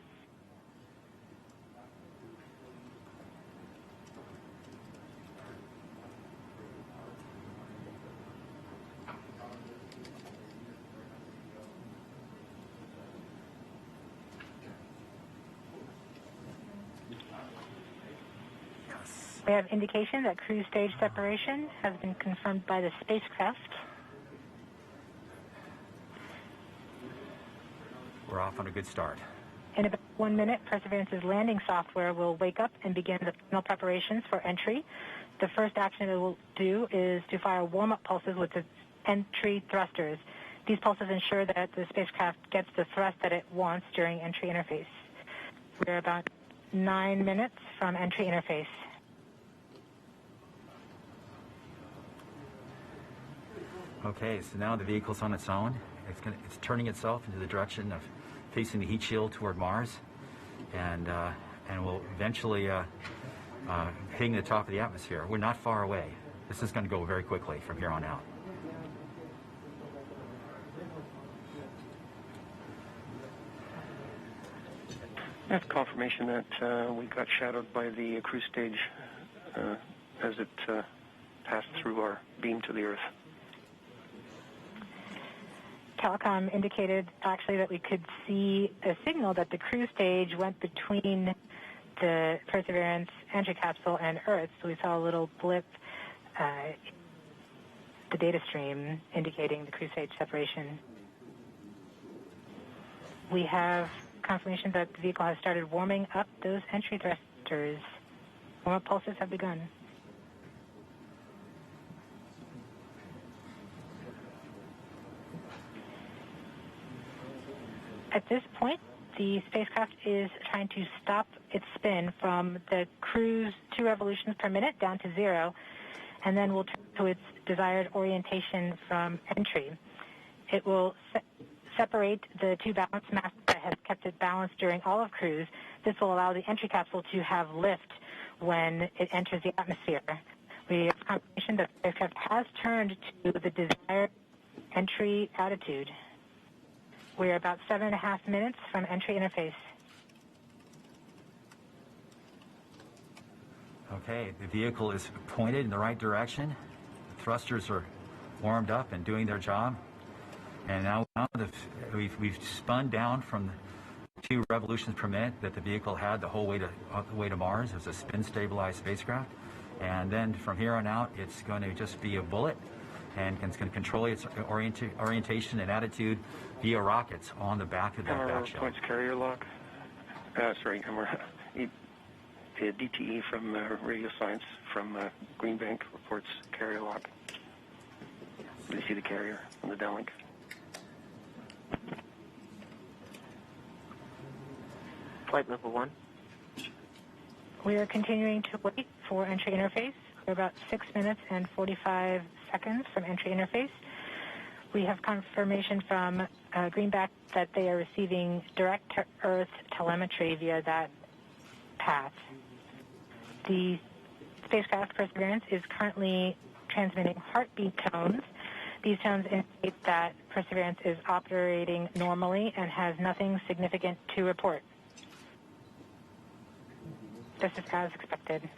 We have indication that cruise stage separation has been confirmed by the spacecraft. We're off on a good start. In about 1 minute, Perseverance's landing software will wake up and begin the final preparations for entry. The first action it will do is to fire warm-up pulses with its entry thrusters. These pulses ensure that the spacecraft gets the thrust that it wants during entry interface. We're about 9 minutes from entry interface. Okay, so now the vehicle's on its own. It's turning itself into the direction of facing the heat shield toward Mars, and will eventually hitting the top of the atmosphere. We're not far away. This is going to go very quickly from here on out. That's confirmation that we got shadowed by the cruise stage as it passed through our beam to the Earth. Telecom indicated actually that we could see a signal that the cruise stage went between the Perseverance entry capsule and Earth. So we saw a little blip, the data stream indicating the cruise stage separation. We have confirmation that the vehicle has started warming up those entry thrusters. Warm-up pulses have begun. At this point, the spacecraft is trying to stop its spin from the cruise 2 revolutions per minute down to 0, and then will turn to its desired orientation from entry. It will separate the 2 balance masses that has kept it balanced during all of cruise. This will allow the entry capsule to have lift when it enters the atmosphere. We have confirmation that the spacecraft has turned to the desired entry attitude. We are about 7.5 minutes from entry interface. Okay, the vehicle is pointed in the right direction. The thrusters are warmed up and doing their job. And now we've spun down from the 2 revolutions per minute that the vehicle had the whole way to Mars. It's a spin-stabilized spacecraft. And then from here on out, it's going to just be a bullet, and it's going to control its orientation and attitude via rockets on the back of that back shell. Points carrier lock. The DTE from Radio Science from Green Bank reports carrier lock. Do you see the carrier on the downlink? Flight level 1. We are continuing to wait for entry interface. We're about 6 minutes and 45 seconds from entry interface. We have confirmation from Greenback that they are receiving direct-to-Earth telemetry via that path. The spacecraft Perseverance is currently transmitting heartbeat tones. These tones indicate that Perseverance is operating normally and has nothing significant to report. This is as expected.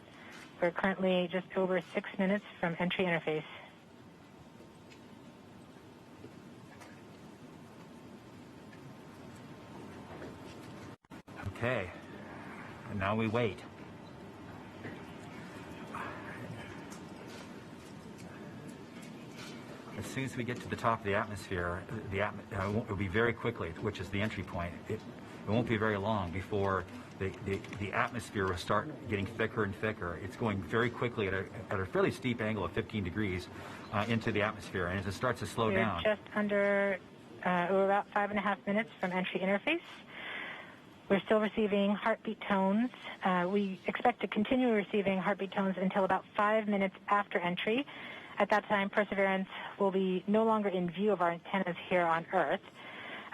We're currently just over 6 minutes from entry interface. Okay, and now we wait. As soon as we get to the top of the atmosphere, it will be very quickly, which is the entry point. It won't be very long before the atmosphere will start getting thicker and thicker. It's going very quickly at a fairly steep angle of 15 degrees into the atmosphere, and as it starts to slow down. We're just under, we're about 5.5 minutes from entry interface. We're still receiving heartbeat tones. We expect to continue receiving heartbeat tones until about 5 minutes after entry. At that time, Perseverance will be no longer in view of our antennas here on Earth.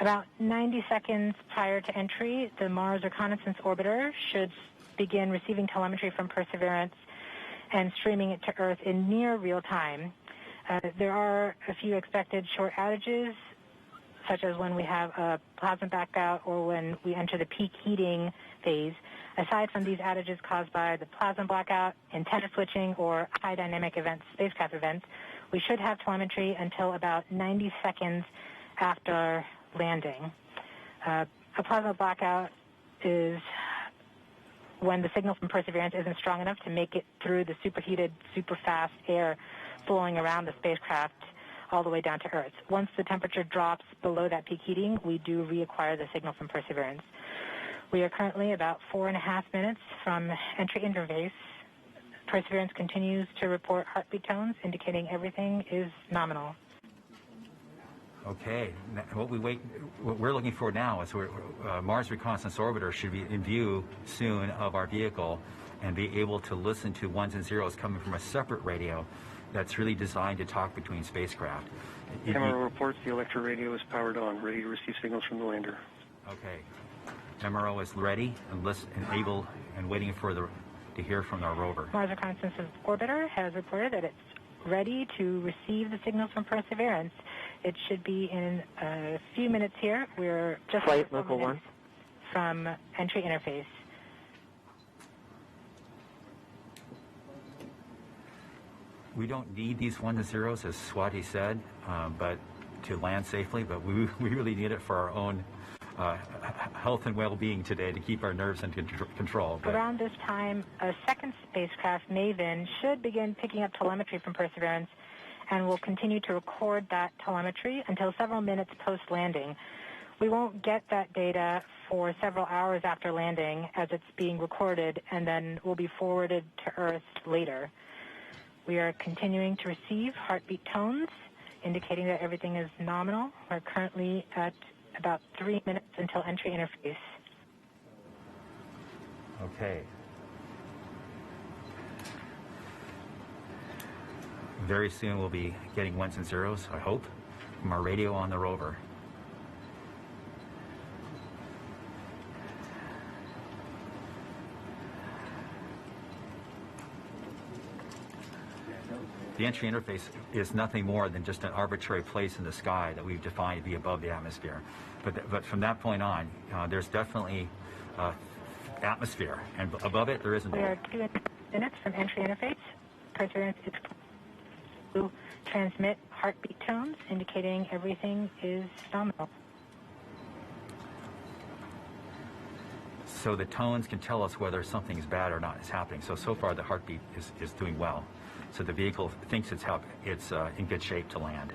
About 90 seconds prior to entry, the Mars Reconnaissance Orbiter should begin receiving telemetry from Perseverance and streaming it to Earth in near real time. There are a few expected short outages, such as when we have a plasma blackout or when we enter the peak heating phase. Aside from these outages caused by the plasma blackout, antenna switching, or high dynamic events, spacecraft events, we should have telemetry until about 90 seconds after landing. A plasma blackout is when the signal from Perseverance isn't strong enough to make it through the superheated, super fast air flowing around the spacecraft all the way down to Earth. Once the temperature drops below that peak heating, we do reacquire the signal from Perseverance. We are currently about 4.5 minutes from entry interface. Perseverance continues to report heartbeat tones, indicating everything is nominal. Okay, what we're looking for now is Mars Reconnaissance Orbiter should be in view soon of our vehicle and be able to listen to ones and zeros coming from a separate radio that's really designed to talk between spacecraft. MRO reports the electro radio is powered on, ready to receive signals from the lander. Okay, MRO is ready and able and waiting for to hear from our rover. Mars Reconnaissance Orbiter has reported that it's ready to receive the signals from Perseverance. It should be in a few minutes here. We're just Flight Local 1 from entry interface. We don't need these ones and zeros, as Swati said, but to land safely. But we really need it for our own health and well-being today to keep our nerves under control. But around this time, a second spacecraft, MAVEN, should begin picking up telemetry from Perseverance and will continue to record that telemetry until several minutes post-landing. We won't get that data for several hours after landing as it's being recorded and then will be forwarded to Earth later. We are continuing to receive heartbeat tones, indicating that everything is nominal. We're currently at about 3 minutes until entry interface. Okay. Very soon we'll be getting ones and zeros, I hope, from our radio on the rover. The entry interface is nothing more than just an arbitrary place in the sky that we've defined to be above the atmosphere. But from that point on, there's definitely atmosphere, and above it there isn't. We are 2 minutes from entry interface. Perseverance is to transmit heartbeat tones, indicating everything is nominal. So the tones can tell us whether something is bad or not is happening. So far the heartbeat is doing well. So the vehicle thinks it's in good shape to land,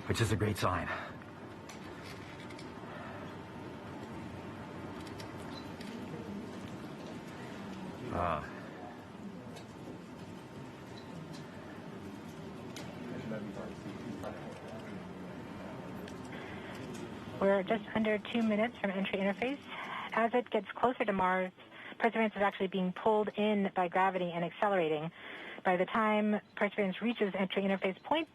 which is a great sign. We're just under 2 minutes from entry interface. As it gets closer to Mars, Perseverance is actually being pulled in by gravity and accelerating. By the time Perseverance reaches entry interface point,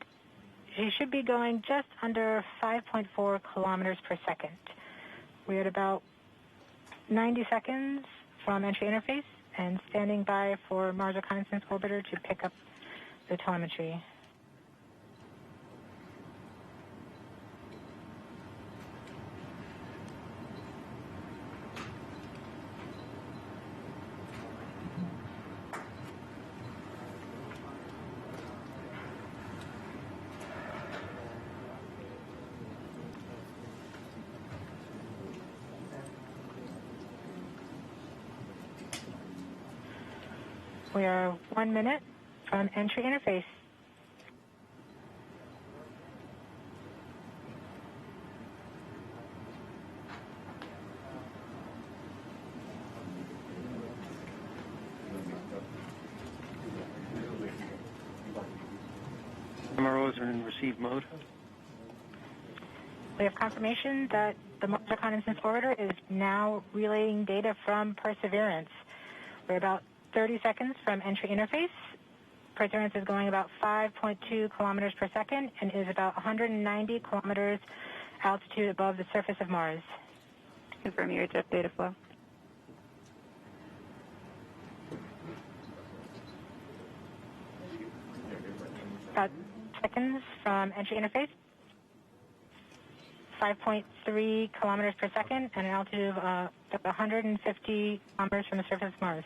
she should be going just under 5.4 kilometers per second. We're at about 90 seconds from entry interface and standing by for Mars Reconnaissance Orbiter to pick up the telemetry. We are 1 minute from entry interface. MROs are in receive mode. We have confirmation that the Mars Reconnaissance Orbiter is now relaying data from Perseverance. We're about 30 seconds from entry interface. Perseverance is going about 5.2 kilometers per second and is about 190 kilometers altitude above the surface of Mars. Confirm your jet data flow. About seconds from entry interface. 5.3 kilometers per second and an altitude of about 150 kilometers from the surface of Mars.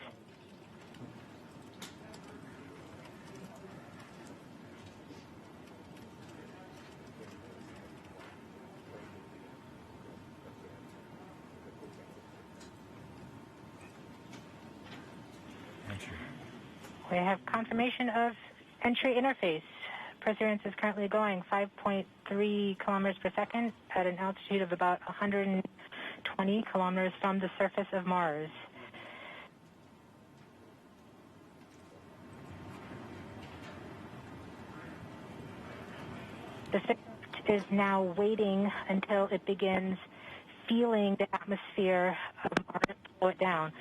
We have confirmation of entry interface. Perseverance is currently going 5.3 kilometers per second at an altitude of about 120 kilometers from the surface of Mars. The spacecraft is now waiting until it begins feeling the atmosphere of Mars slow it down.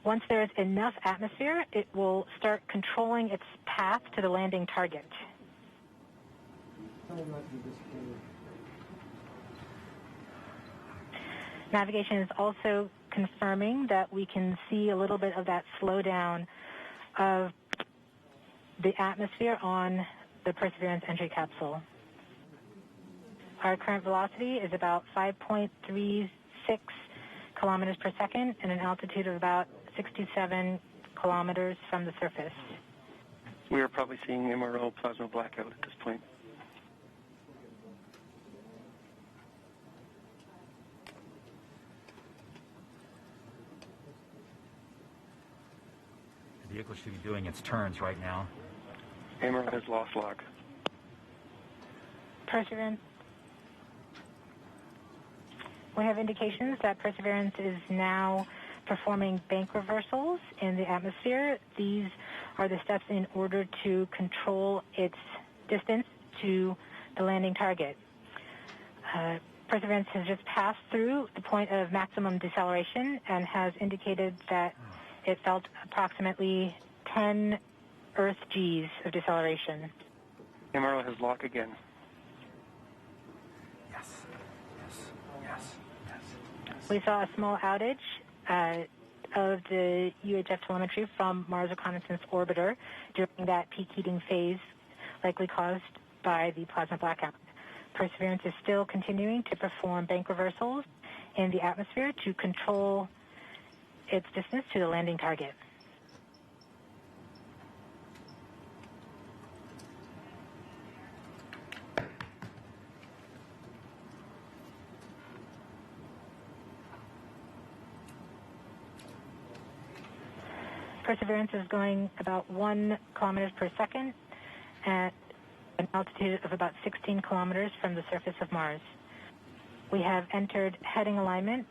Once there is enough atmosphere, it will start controlling its path to the landing target. Navigation is also confirming that we can see a little bit of that slowdown of the atmosphere on the Perseverance entry capsule. Our current velocity is about 5.36 kilometers per second and an altitude of about 67 kilometers from the surface. We are probably seeing MRO plasma blackout at this point. The vehicle should be doing its turns right now. MRO has lost log. Perseverance We have indications that Perseverance is now performing bank reversals in the atmosphere. These are the steps in order to control its distance to the landing target. Perseverance has just passed through the point of maximum deceleration and has indicated that it felt approximately 10 Earth Gs of deceleration. MRO has lock again. We saw a small outage of the UHF telemetry from Mars Reconnaissance Orbiter during that peak heating phase, likely caused by the plasma blackout. Perseverance is still continuing to perform bank reversals in the atmosphere to control its distance to the landing target. Perseverance is going about 1 kilometers per second at an altitude of about 16 kilometers from the surface of Mars. We have entered heading alignment,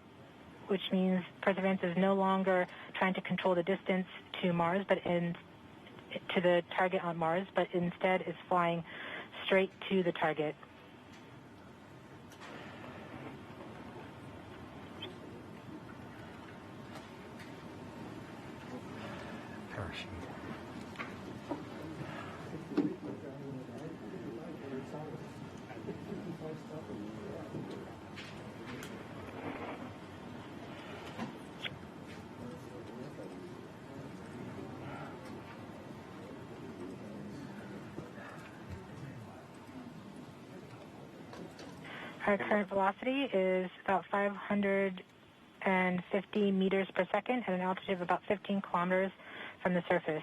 which means Perseverance is no longer trying to control the distance to Mars, to the target on Mars, but instead is flying straight to the target. Parachute. Our current velocity is about 550 meters per second at an altitude of about 15 kilometers from the surface.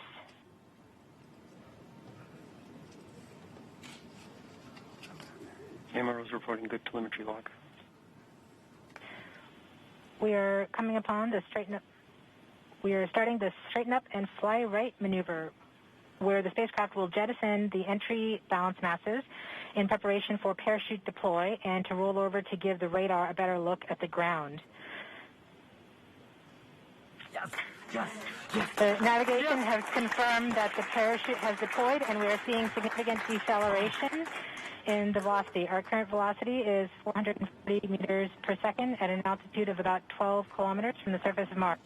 MRO is reporting good telemetry log. We are coming upon the straighten up. We are starting the straighten up and fly right maneuver, where the spacecraft will jettison the entry balance masses in preparation for parachute deploy and to roll over to give the radar a better look at the ground. Yes. The navigation has confirmed that the parachute has deployed, and we are seeing significant deceleration in the velocity. Our current velocity is 440 meters per second at an altitude of about 12 kilometers from the surface of Mars.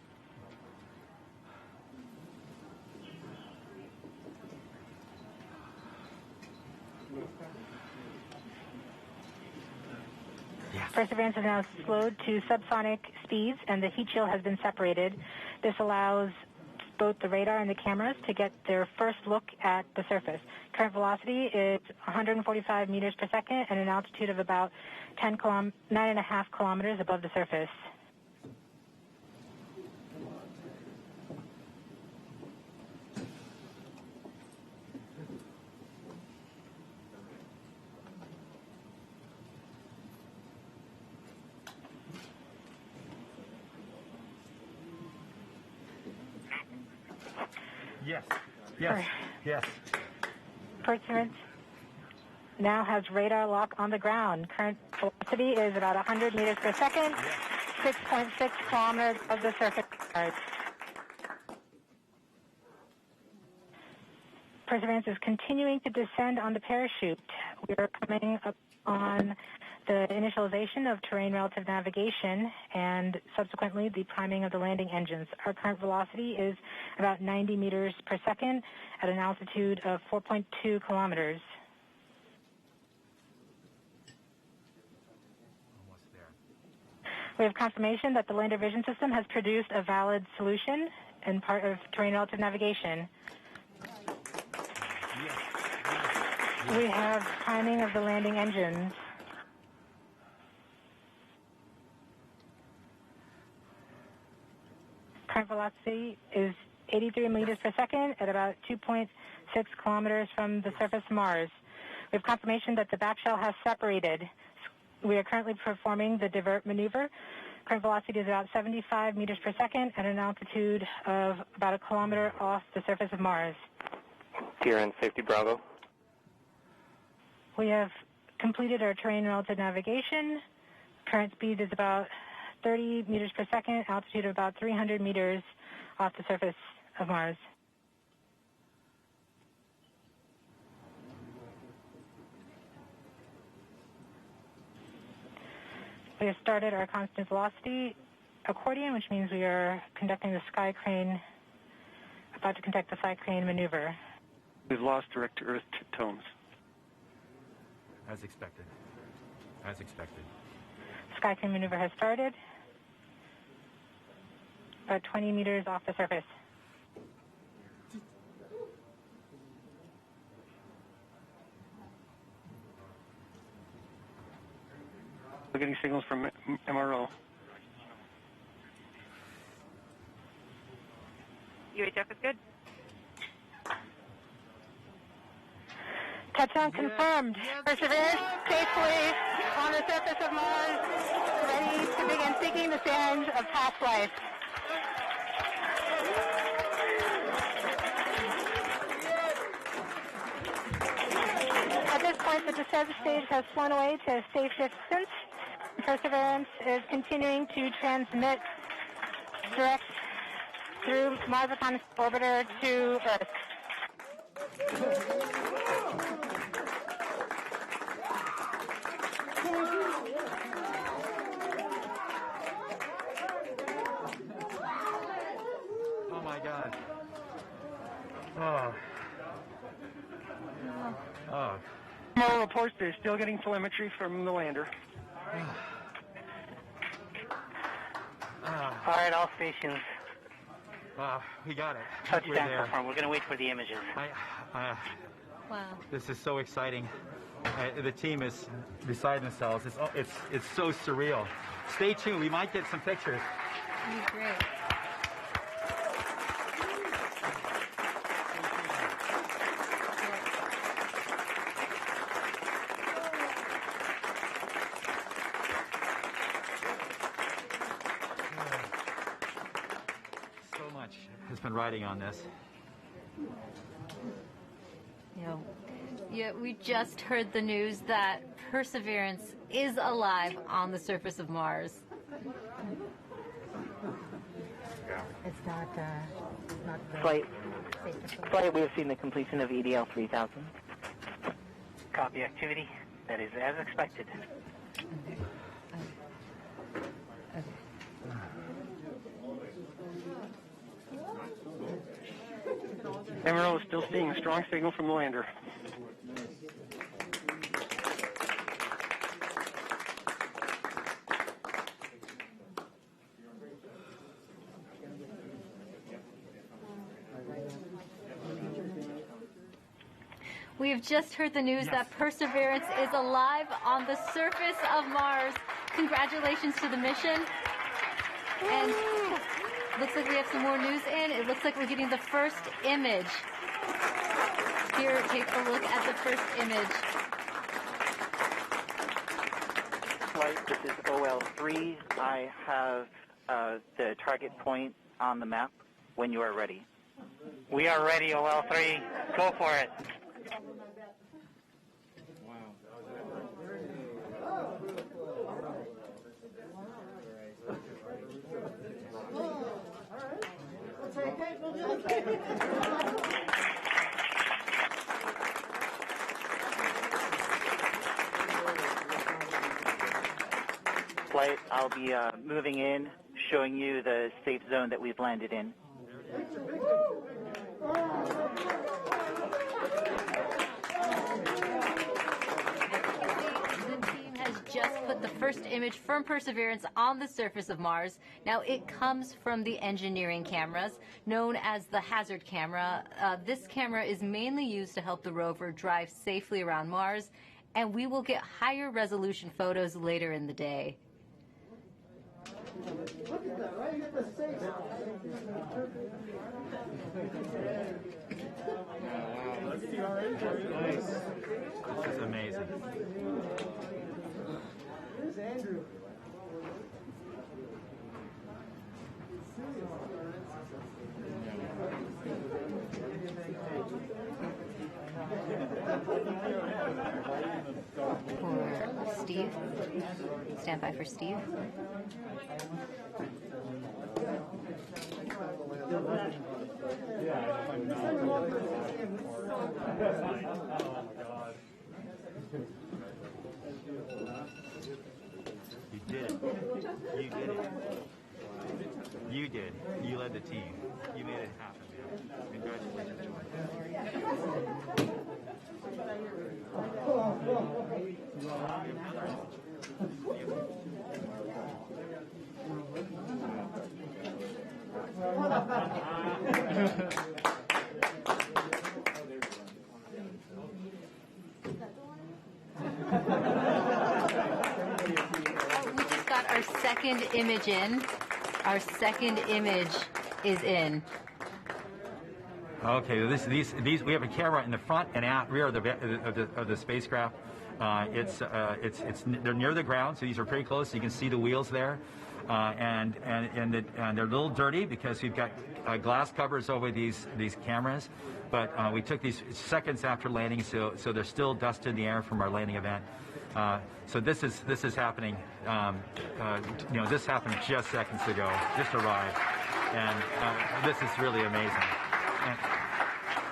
Perseverance is now slowed to subsonic speeds, and the heat shield has been separated. This allows both the radar and the cameras to get their first look at the surface. Current velocity is 145 meters per second at an altitude of about 9.5 kilometers above the surface. Yes. Perseverance now has radar lock on the ground. Current velocity is about 100 meters per second, 6.6 kilometers of the surface of Mars. Perseverance is continuing to descend on the parachute. We are coming up on the initialization of terrain relative navigation and subsequently the priming of the landing engines. Our current velocity is about 90 meters per second at an altitude of 4.2 kilometers. We have confirmation that the lander vision system has produced a valid solution and part of terrain relative navigation. We have timing of the landing engines. Current velocity is 83 meters per second at about 2.6 kilometers from the surface of Mars. We have confirmation that the back shell has separated. We are currently performing the divert maneuver. Current velocity is about 75 meters per second at an altitude of about a kilometer off the surface of Mars. TRN Safety Bravo. We have completed our terrain relative navigation. Current speed is about 30 meters per second, altitude of about 300 meters off the surface of Mars. We have started our constant velocity accordion, which means we are conducting the sky crane, about to conduct the sky crane maneuver. We've lost direct-to-Earth tones. As expected. As expected. Sky crane maneuver has started, about 20 meters off the surface. We're getting signals from MRO. UHF is good. Touchdown confirmed. Perseverance safely on the surface of Mars, ready to begin seeking the sands of past life. At this point, the descent stage has flown away to a safe distance. Perseverance is continuing to transmit direct through Mars Reconnaissance Orbiter to Earth. Oh my God. Oh. Oh. MRO reports they're still getting telemetry from the lander. All right, all stations. We got it. Touchdown confirmed. We're going to wait for the images. Wow. This is so exciting. The team is beside themselves. It's so surreal. Stay tuned. We might get some pictures. Great. So much has been riding on this. Yeah, we just heard the news that Perseverance is alive on the surface of Mars. It's not Flight, we have seen the completion of EDL 3000. Copy activity. That is as expected. MRO is still seeing a strong signal from the lander. We have just heard the news that Perseverance is alive on the surface of Mars. Congratulations to the mission. And looks like we have some more news in. It looks like we're getting the first image. Here, take a look at the first image. Flight, this is OL3. I have the target point on the map when you are ready. We are ready, OL3. Go for it. Flight, I'll be moving in, showing you the safe zone that we've landed in. Just put the first image from Perseverance on the surface of Mars. Now, it comes from the engineering cameras, known as the Hazard camera. This camera is mainly used to help the rover drive safely around Mars, and we will get higher resolution photos later in the day. Look at that, right? You get the safe. Wow, that's the orange. Nice. This is amazing. Here's Andrew. For Steve. Stand by for Steve. You did it. You did it. You did. You led the team. You made it happen, man. Congratulations, We just got our second image in. Our second image is in. Okay, these we have a camera in the front and rear of the spacecraft. They're near the ground, so these are pretty close. So you can see the wheels there, and they're a little dirty because we've got glass covers over these cameras. But we took these seconds after landing, so there's still dust in the air from our landing event. So this is happening. This happened just seconds ago. Just arrived, and this is really amazing.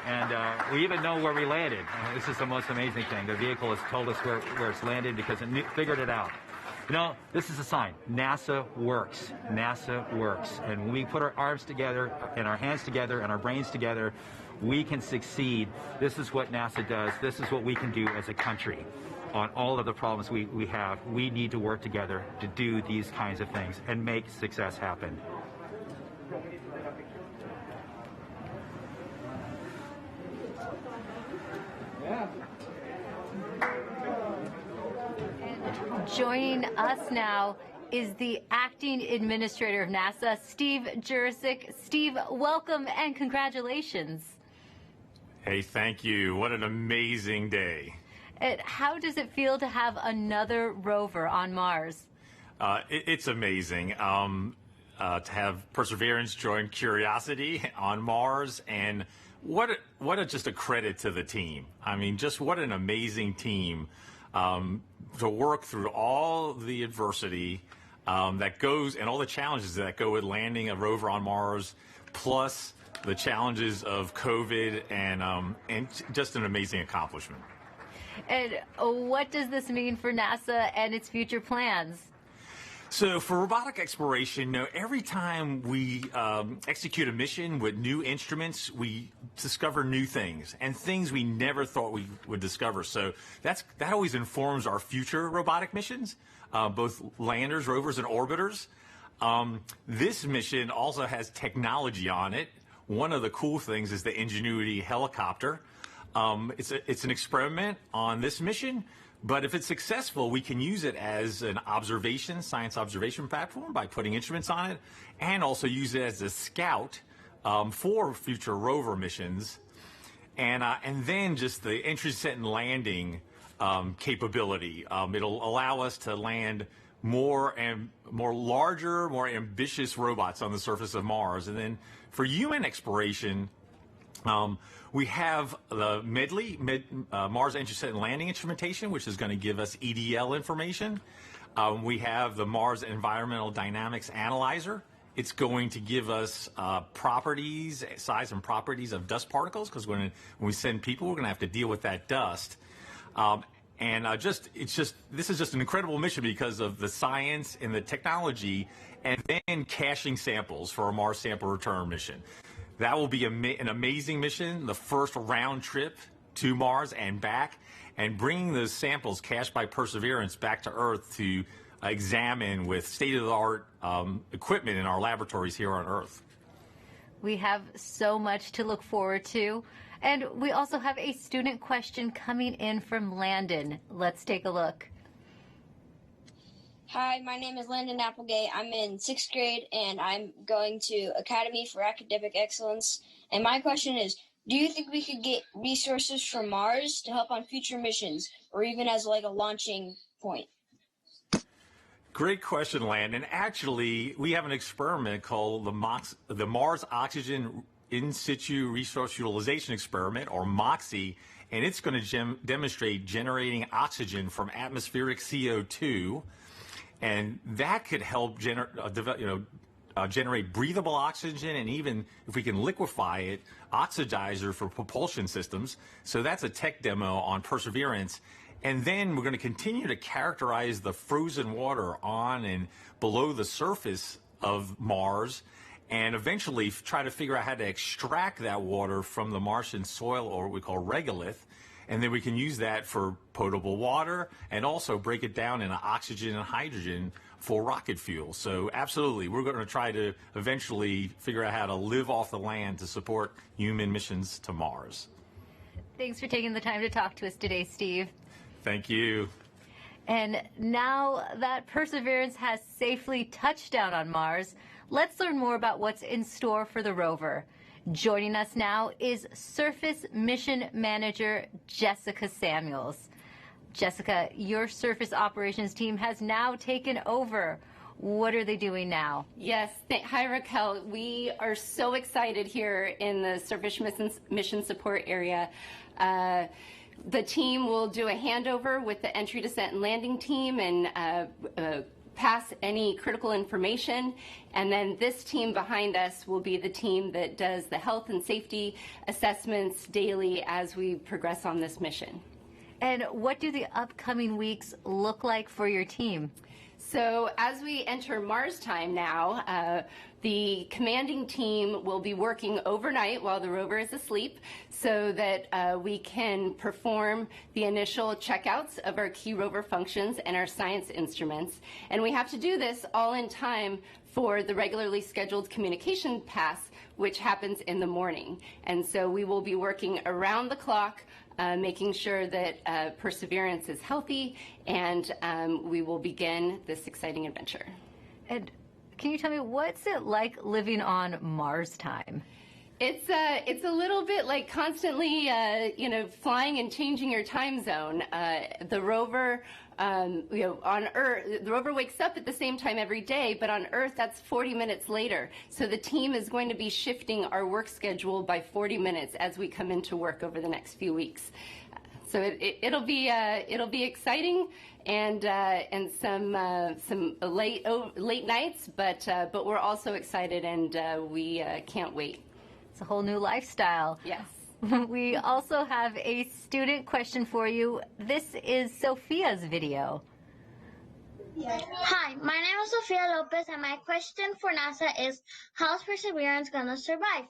And we even know where we landed. This is the most amazing thing. The vehicle has told us where it's landed because it figured it out. This is a sign. NASA works. NASA works. And when we put our arms together and our hands together and our brains together, we can succeed. This is what NASA does. This is what we can do as a country. On all of the problems we have, we need to work together to do these kinds of things and make success happen. Joining us now is the acting administrator of NASA, Steve Jurczyk. Steve, welcome and congratulations. Hey, thank you. What an amazing day. How does it feel to have another rover on Mars? It's amazing to have Perseverance join Curiosity on Mars, and just a credit to the team. I mean, just what an amazing team to work through all the adversity that goes and all the challenges that go with landing a rover on Mars, plus the challenges of COVID, and just an amazing accomplishment. And what does this mean for NASA and its future plans? So for robotic exploration, every time we execute a mission with new instruments, we discover new things and things we never thought we would discover. So that always informs our future robotic missions, both landers, rovers, and orbiters. This mission also has technology on it. One of the cool things is the Ingenuity helicopter. It's an experiment on this mission, but if it's successful, we can use it as an science observation platform by putting instruments on it, and also use it as a scout for future rover missions, and then just the entry, descent, and landing capability. It'll allow us to land more larger, more ambitious robots on the surface of Mars, and then for human exploration. We have the MEDLI, Mars Entry, Descent, and Landing Instrumentation, which is going to give us EDL information. We have the Mars Environmental Dynamics Analyzer. It's going to give us properties, size and properties of dust particles, because when we send people, we're going to have to deal with that dust. This is just an incredible mission because of the science and the technology, and then caching samples for a Mars sample return mission. That will be an amazing mission, the first round trip to Mars and back, and bringing those samples cached by Perseverance back to Earth to examine with state-of-the-art equipment in our laboratories here on Earth. We have so much to look forward to. And we also have a student question coming in from Landon. Let's take a look. Hi, my name is Landon Applegate. I'm in 6th grade, and I'm going to Academy for Academic Excellence. And my question is, do you think we could get resources from Mars to help on future missions, or even as like a launching point? Great question, Landon. Actually, we have an experiment called the Mars Oxygen In Situ Resource Utilization Experiment, or MOXIE, and it's going to demonstrate generating oxygen from atmospheric CO2, and that could help generate breathable oxygen, and even if we can liquefy it, oxidizer for propulsion systems. So that's a tech demo on Perseverance. And then we're going to continue to characterize the frozen water on and below the surface of Mars, and eventually try to figure out how to extract that water from the Martian soil, or what we call regolith, and then we can use that for potable water and also break it down into oxygen and hydrogen for rocket fuel. So absolutely, we're going to try to eventually figure out how to live off the land to support human missions to Mars. Thanks for taking the time to talk to us today, Steve. Thank you. And now that Perseverance has safely touched down on Mars, let's learn more about what's in store for the rover. Joining us now is Surface Mission Manager Jessica Samuels. Jessica, your surface operations team has now taken over. What are they doing now? Yes. Hi, Raquel. We are so excited here in the Surface Mission Support area. The team will do a handover with the entry, descent, and landing team and pass any critical information. And then this team behind us will be the team that does the health and safety assessments daily as we progress on this mission. And what do the upcoming weeks look like for your team? So as we enter Mars time now, the commanding team will be working overnight while the rover is asleep so that we can perform the initial checkouts of our key rover functions and our science instruments. And we have to do this all in time for the regularly scheduled communication pass, which happens in the morning. And so we will be working around the clock, making sure that Perseverance is healthy, and we will begin this exciting adventure. And can you tell me, what's it like living on Mars time? It's a little bit like constantly, flying and changing your time zone. The rover, on Earth, the rover wakes up at the same time every day, but on Earth, that's 40 minutes later. So the team is going to be shifting our work schedule by 40 minutes as we come into work over the next few weeks. So it'll be exciting and some late nights, but we're also excited and we can't wait. It's a whole new lifestyle. Yes. We also have a student question for you. This is Sophia's video. Hi, my name is Sofia Lopez, and my question for NASA is, how's Perseverance gonna survive?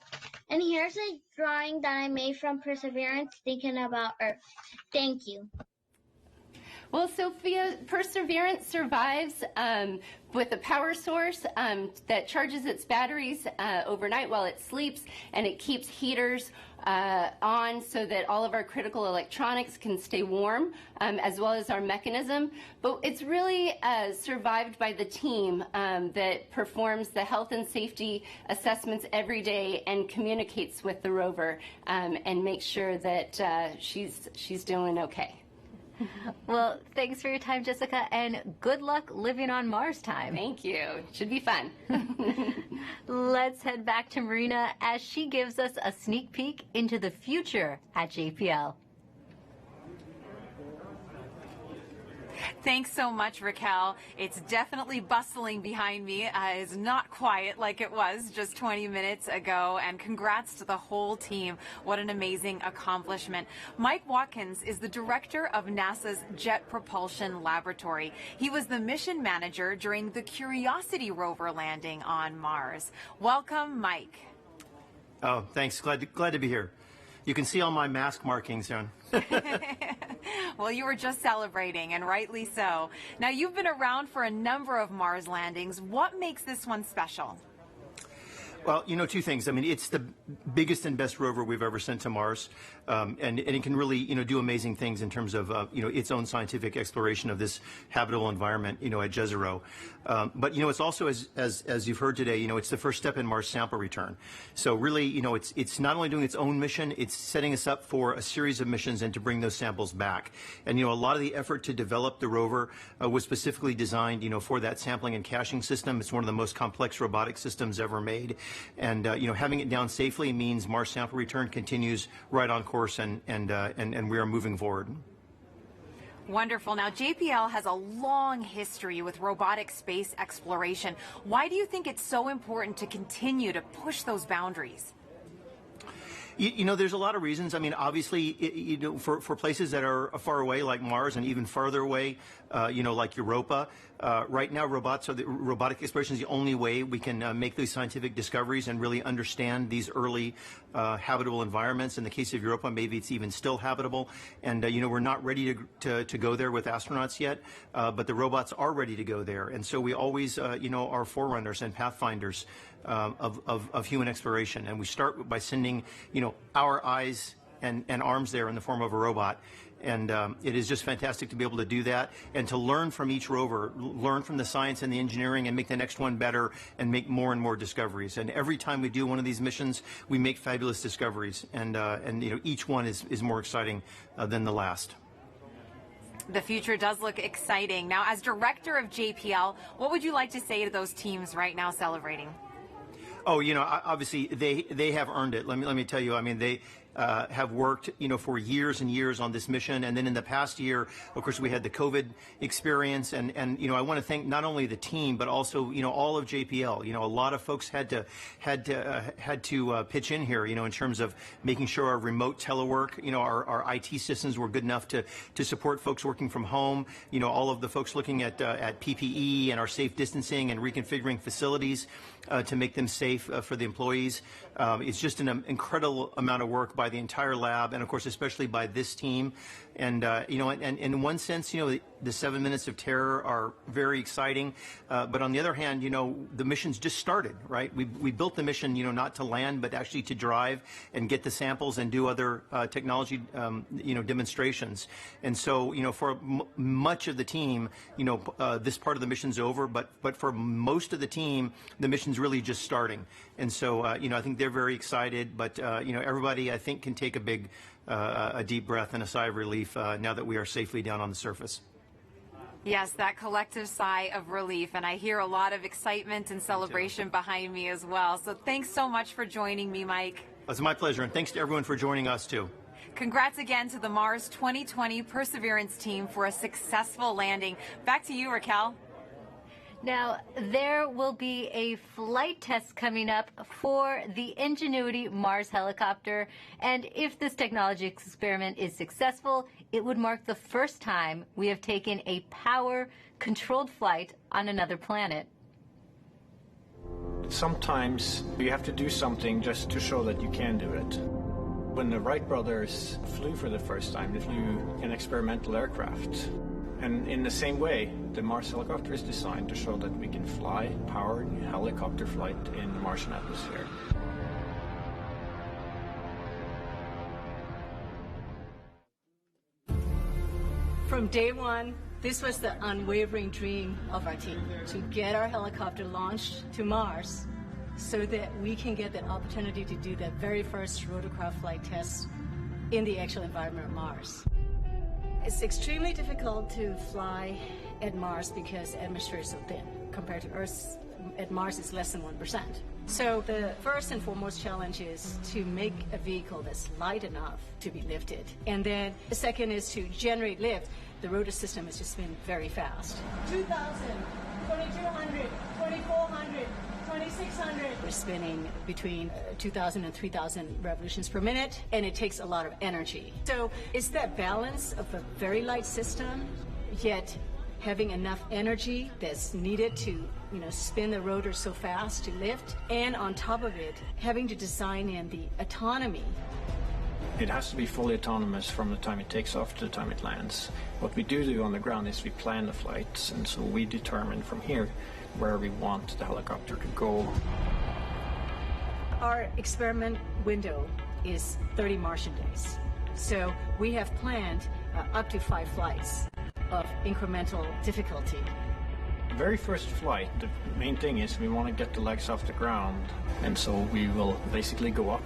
And here's a drawing that I made from Perseverance thinking about Earth. Thank you. Well, Sophia, Perseverance survives with a power source that charges its batteries overnight while it sleeps, and it keeps heaters on so that all of our critical electronics can stay warm, as well as our mechanism. But it's really survived by the team that performs the health and safety assessments every day and communicates with the rover and makes sure that she's doing okay. Well, thanks for your time, Jessica, and good luck living on Mars time. Thank you. Should be fun. Let's head back to Marina as she gives us a sneak peek into the future at JPL. Thanks so much, Raquel. It's definitely bustling behind me. It's not quiet like it was just 20 minutes ago. And congrats to the whole team. What an amazing accomplishment. Mike Watkins is the director of NASA's Jet Propulsion Laboratory. He was the mission manager during the Curiosity rover landing on Mars. Welcome, Mike. Oh, thanks. Glad to be here. You can see all my mask markings on. Well, you were just celebrating, and rightly so. Now, you've been around for a number of Mars landings. What makes this one special? Well, two things. I mean, it's the biggest and best rover we've ever sent to Mars, and it can really, do amazing things in terms of, its own scientific exploration of this habitable environment, at Jezero. But, it's also, as you've heard today, it's the first step in Mars sample return. So really, it's not only doing its own mission, it's setting us up for a series of missions and to bring those samples back. And, a lot of the effort to develop the rover was specifically designed, for that sampling and caching system. It's one of the most complex robotic systems ever made. And having it down safely means Mars sample return continues right on course, and we are moving forward. Wonderful. Now, JPL has a long history with robotic space exploration. Why do you think it's so important to continue to push those boundaries? There's a lot of reasons. I mean, obviously, for places that are far away, like Mars, and even farther away, like Europa, right now, robotic exploration is the only way we can make these scientific discoveries and really understand these early habitable environments. In the case of Europa, maybe it's even still habitable. And, we're not ready to go there with astronauts yet, but the robots are ready to go there. And so we always, are forerunners and pathfinders of human exploration. And we start by sending, our eyes and arms there in the form of a robot. And it is just fantastic to be able to do that and to learn from each rover, learn from the science and the engineering, and make the next one better and make more and more discoveries. And every time we do one of these missions, we make fabulous discoveries. And each one is more exciting than the last. The future does look exciting. Now, as director of JPL, what would you like to say to those teams right now celebrating? Oh, obviously they have earned it. Let me tell you. I mean, they have worked, for years and years on this mission. And then in the past year, of course, we had the COVID experience. And I want to thank not only the team, but also, all of JPL. A lot of folks had to pitch in here, in terms of making sure our remote telework, our IT systems were good enough to support folks working from home. All of the folks looking at PPE and our safe distancing and reconfiguring facilities to make them safe for the employees. It's just an incredible amount of work by the entire lab, and of course, especially by this team. And and in one sense, the 7 minutes of terror are very exciting. But on the other hand, the mission's just started, right? We built the mission, not to land, but actually to drive and get the samples and do other technology, demonstrations. And so, for much of the team, this part of the mission's over. But for most of the team, the mission's really just starting. And so, I think they're very excited. But everybody, I think, can take a deep breath and a sigh of relief now that we are safely down on the surface. Yes, that collective sigh of relief, and I hear a lot of excitement and celebration behind me as well. So thanks so much for joining me, Mike. It's my pleasure, and thanks to everyone for joining us, too. Congrats again to the Mars 2020 Perseverance team for a successful landing. Back to you, Raquel. Now, there will be a flight test coming up for the Ingenuity Mars helicopter, and if this technology experiment is successful, it would mark the first time we have taken a power-controlled flight on another planet. Sometimes you have to do something just to show that you can do it. When the Wright brothers flew for the first time, they flew an experimental aircraft. And in the same way, the Mars helicopter is designed to show that we can fly powered helicopter flight in the Martian atmosphere. From day one, this was the unwavering dream of our team, to get our helicopter launched to Mars so that we can get the opportunity to do that very first rotorcraft flight test in the actual environment of Mars. It's extremely difficult to fly at Mars because the atmosphere is so thin. Compared to Earth, at Mars it's less than 1%. So the first and foremost challenge is to make a vehicle that's light enough to be lifted. And then the second is to generate lift. The rotor system has just been very fast. 2,000, 2,200, 2,400, 2,600. We're spinning between 2,000 and 3,000 revolutions per minute, and it takes a lot of energy. So it's that balance of a very light system, yet having enough energy that's needed to, spin the rotor so fast to lift, and on top of it, having to design in the autonomy. It has to be fully autonomous from the time it takes off to the time it lands. What we do on the ground is we plan the flights, and so we determine from here where we want the helicopter to go. Our experiment window is 30 Martian days. So we have planned up to 5 flights of incremental difficulty. The very first flight, the main thing is we want to get the legs off the ground, and so we will basically go up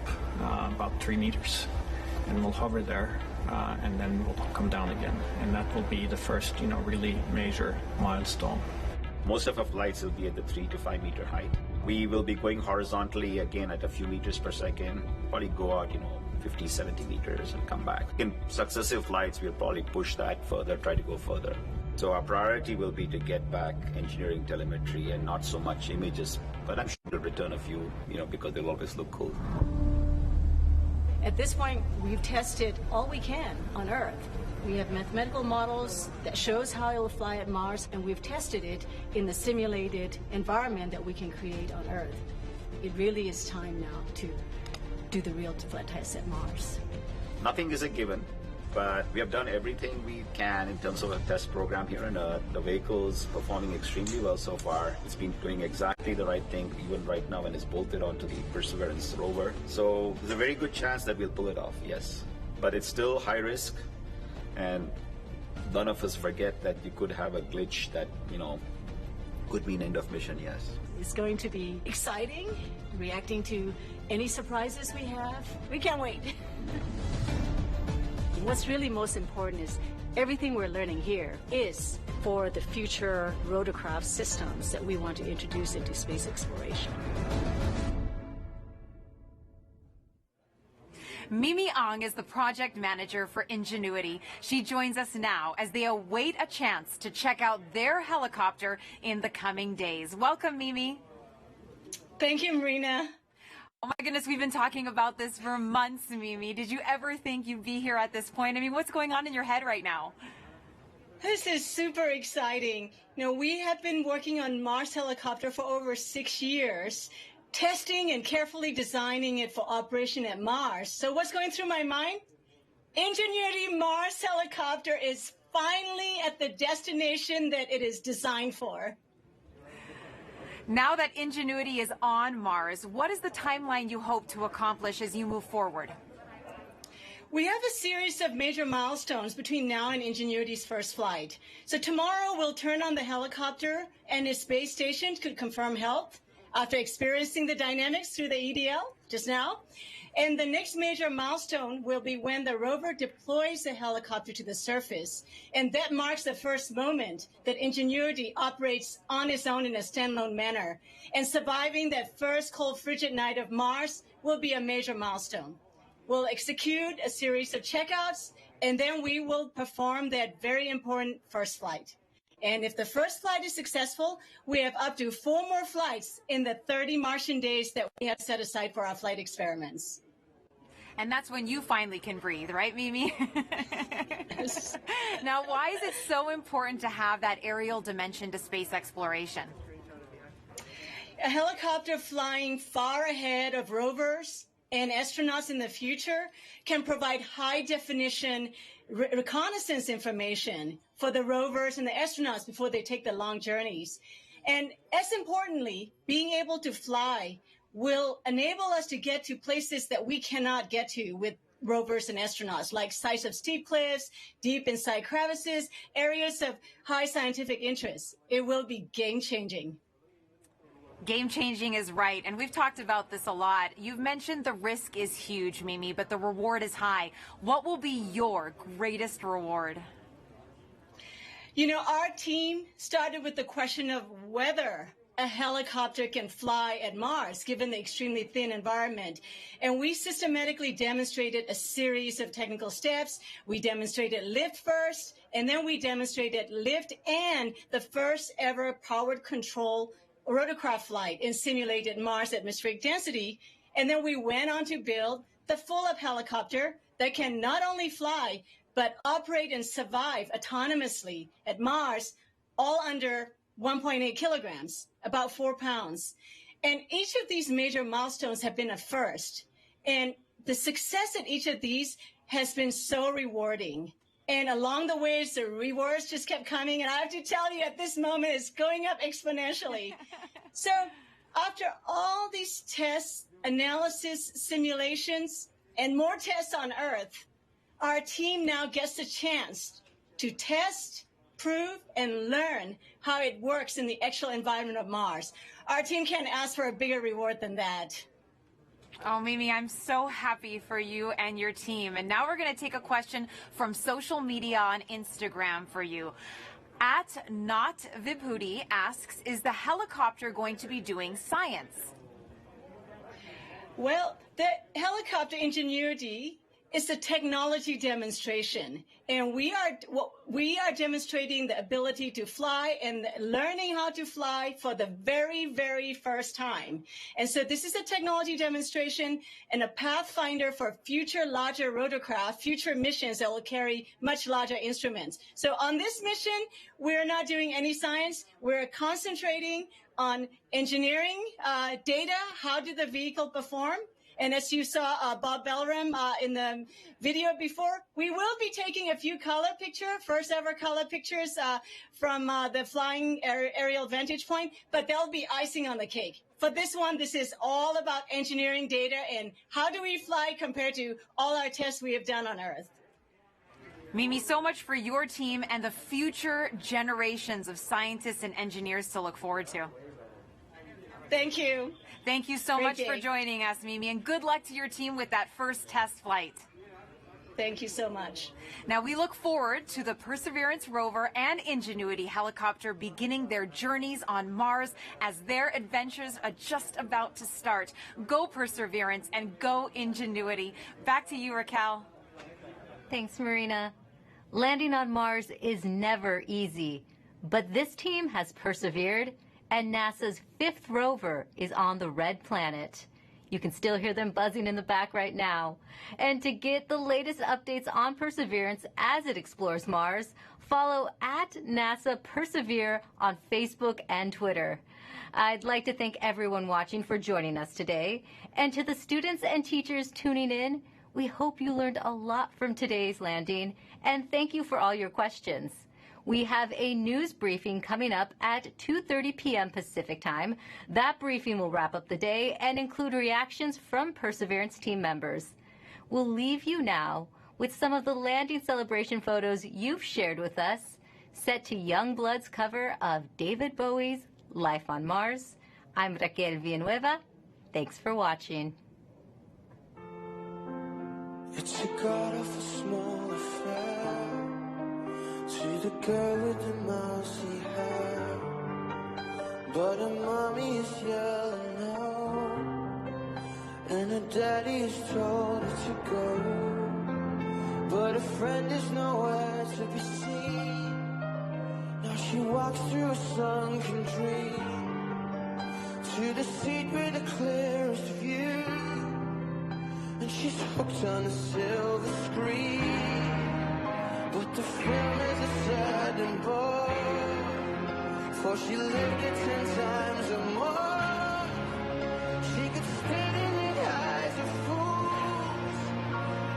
about 3 meters, and we'll hover there, and then we'll come down again, and that will be the first, really major milestone. Most of our flights will be at the 3 to 5 meter height. We will be going horizontally again at a few meters per second, probably go out, 50, 70 meters and come back. In successive flights, we'll probably push that further, try to go further. So our priority will be to get back engineering telemetry and not so much images, but I'm sure we'll return a few, because they'll always look cool. At this point, we've tested all we can on Earth. We have mathematical models that shows how it will fly at Mars, and we've tested it in the simulated environment that we can create on Earth. It really is time now to do the real flight tests at Mars. Nothing is a given, but we have done everything we can in terms of a test program here on Earth. The vehicle's performing extremely well so far. It's been doing exactly the right thing, even right now when it's bolted onto the Perseverance rover. So there's a very good chance that we'll pull it off, yes. But it's still high risk, and none of us forget that you could have a glitch that, could mean end of mission, yes. It's going to be exciting, reacting to any surprises we have. We can't wait. What's really most important is everything we're learning here is for the future rotorcraft systems that we want to introduce into space exploration. Mimi Ong is the project manager for Ingenuity. She joins us now as they await a chance to check out their helicopter in the coming days. Welcome, Mimi. Thank you, Marina. Oh my goodness, we've been talking about this for months, Mimi. Did you ever think you'd be here at this point? I mean, what's going on in your head right now? This is super exciting. We have been working on Mars helicopter for over 6 years, testing and carefully designing it for operation at Mars. So what's going through my mind? Ingenuity Mars helicopter is finally at the destination that it is designed for. Now that Ingenuity is on Mars, what is the timeline you hope to accomplish as you move forward? We have a series of major milestones between now and Ingenuity's first flight. So tomorrow we'll turn on the helicopter and its base station to confirm health after experiencing the dynamics through the EDL just now. And the next major milestone will be when the rover deploys the helicopter to the surface. And that marks the first moment that Ingenuity operates on its own in a standalone manner. And surviving that first cold, frigid night of Mars will be a major milestone. We'll execute a series of checkouts, and then we will perform that very important first flight. And if the first flight is successful, we have up to 4 more flights in the 30 Martian days that we have set aside for our flight experiments. And that's when you finally can breathe, right, Mimi? Now, why is it so important to have that aerial dimension to space exploration? A helicopter flying far ahead of rovers and astronauts in the future can provide high-definition reconnaissance information for the rovers and the astronauts before they take the long journeys. And as importantly, being able to fly will enable us to get to places that we cannot get to with rovers and astronauts, like sites of steep cliffs, deep inside crevices, areas of high scientific interest. It will be game-changing. Game-changing is right, and we've talked about this a lot. You've mentioned the risk is huge, Mimi, but the reward is high. What will be your greatest reward? Our team started with the question of whether a helicopter can fly at Mars, given the extremely thin environment. And we systematically demonstrated a series of technical steps. We demonstrated lift first, and then we demonstrated lift and the first ever powered control rotorcraft flight in simulated Mars atmospheric density. And then we went on to build the full-up helicopter that can not only fly, but operate and survive autonomously at Mars, all under 1.8 kilograms, about 4 pounds. And each of these major milestones have been a first. And the success at each of these has been so rewarding. And along the ways, the rewards just kept coming. And I have to tell you, at this moment, it's going up exponentially. So after all these tests, analysis, simulations, and more tests on Earth, our team now gets a chance to test, prove, and learn how it works in the actual environment of Mars. Our team can't ask for a bigger reward than that. Oh, Mimi, I'm so happy for you and your team. And now we're going to take a question from social media on Instagram for you. At Not Vibhuti asks, is the helicopter going to be doing science? Well, the helicopter Ingenuity is a technology demonstration, and we are demonstrating the ability to fly and learning how to fly for the very, very first time. And so this is a technology demonstration and a pathfinder for future larger rotorcraft, future missions that will carry much larger instruments. So on this mission, we're not doing any science. We're concentrating on engineering data. How did the vehicle perform? And as you saw Bob Belram in the video before, we will be taking a few first ever color pictures from the flying aerial vantage point, but they'll be icing on the cake. For this one, this is all about engineering data and how do we fly compared to all our tests we have done on Earth. Mimi, so much for your team and the future generations of scientists and engineers to look forward to. Thank you. Thank you so much for joining us, Mimi, and good luck to your team with that first test flight. Thank you so much. Now, we look forward to the Perseverance rover and Ingenuity helicopter beginning their journeys on Mars as their adventures are just about to start. Go Perseverance and go Ingenuity. Back to you, Raquel. Thanks, Marina. Landing on Mars is never easy, but this team has persevered, and NASA's 5th rover is on the red planet. You can still hear them buzzing in the back right now. And to get the latest updates on Perseverance as it explores Mars, follow at NASA Persevere on Facebook and Twitter. I'd like to thank everyone watching for joining us today. And to the students and teachers tuning in, we hope you learned a lot from today's landing, and thank you for all your questions. We have a news briefing coming up at 2:30 p.m. Pacific Time. That briefing will wrap up the day and include reactions from Perseverance team members. We'll leave you now with some of the landing celebration photos you've shared with us, set to Youngblood's cover of David Bowie's Life on Mars. I'm Raquel Villanueva. Thanks for watching. It's a god-awful small affair. To the girl with the mousy hair, but her mommy is yelling no, and her daddy has told her to go, but her friend is nowhere to be seen. Now she walks through a sunken dream to the seat with the clearest view, and she's hooked on the silver screen. But the film is a sad and bore, for she lived it 10 times or more. She could stand in the eyes of fools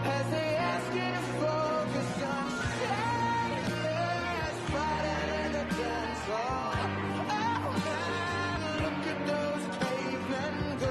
as they ask her to focus on sailors fighting in the dance hall. Oh man, look at those cavemen go.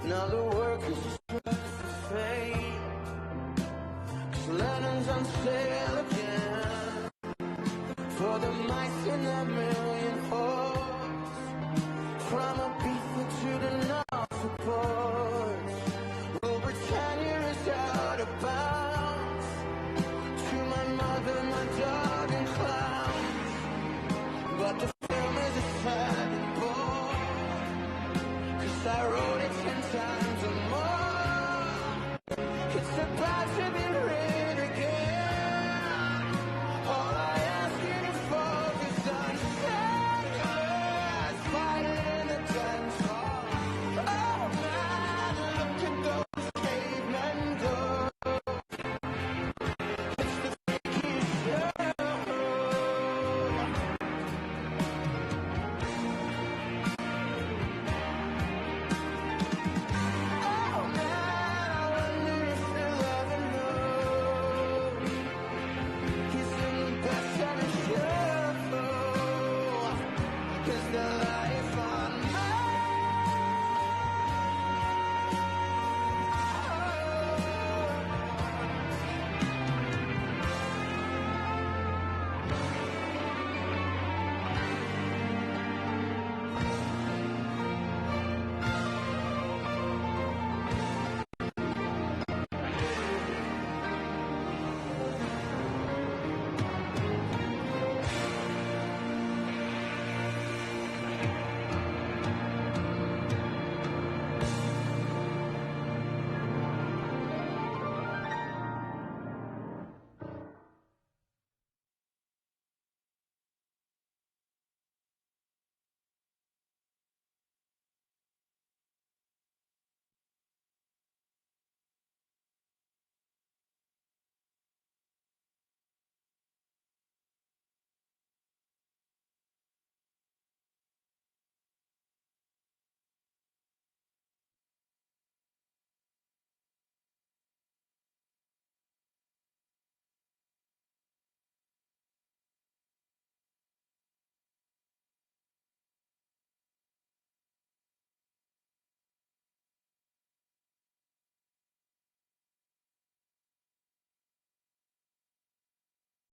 Now the workers strike for fame, 'cause Lennon's on sale again, for the mice in that million hordes from a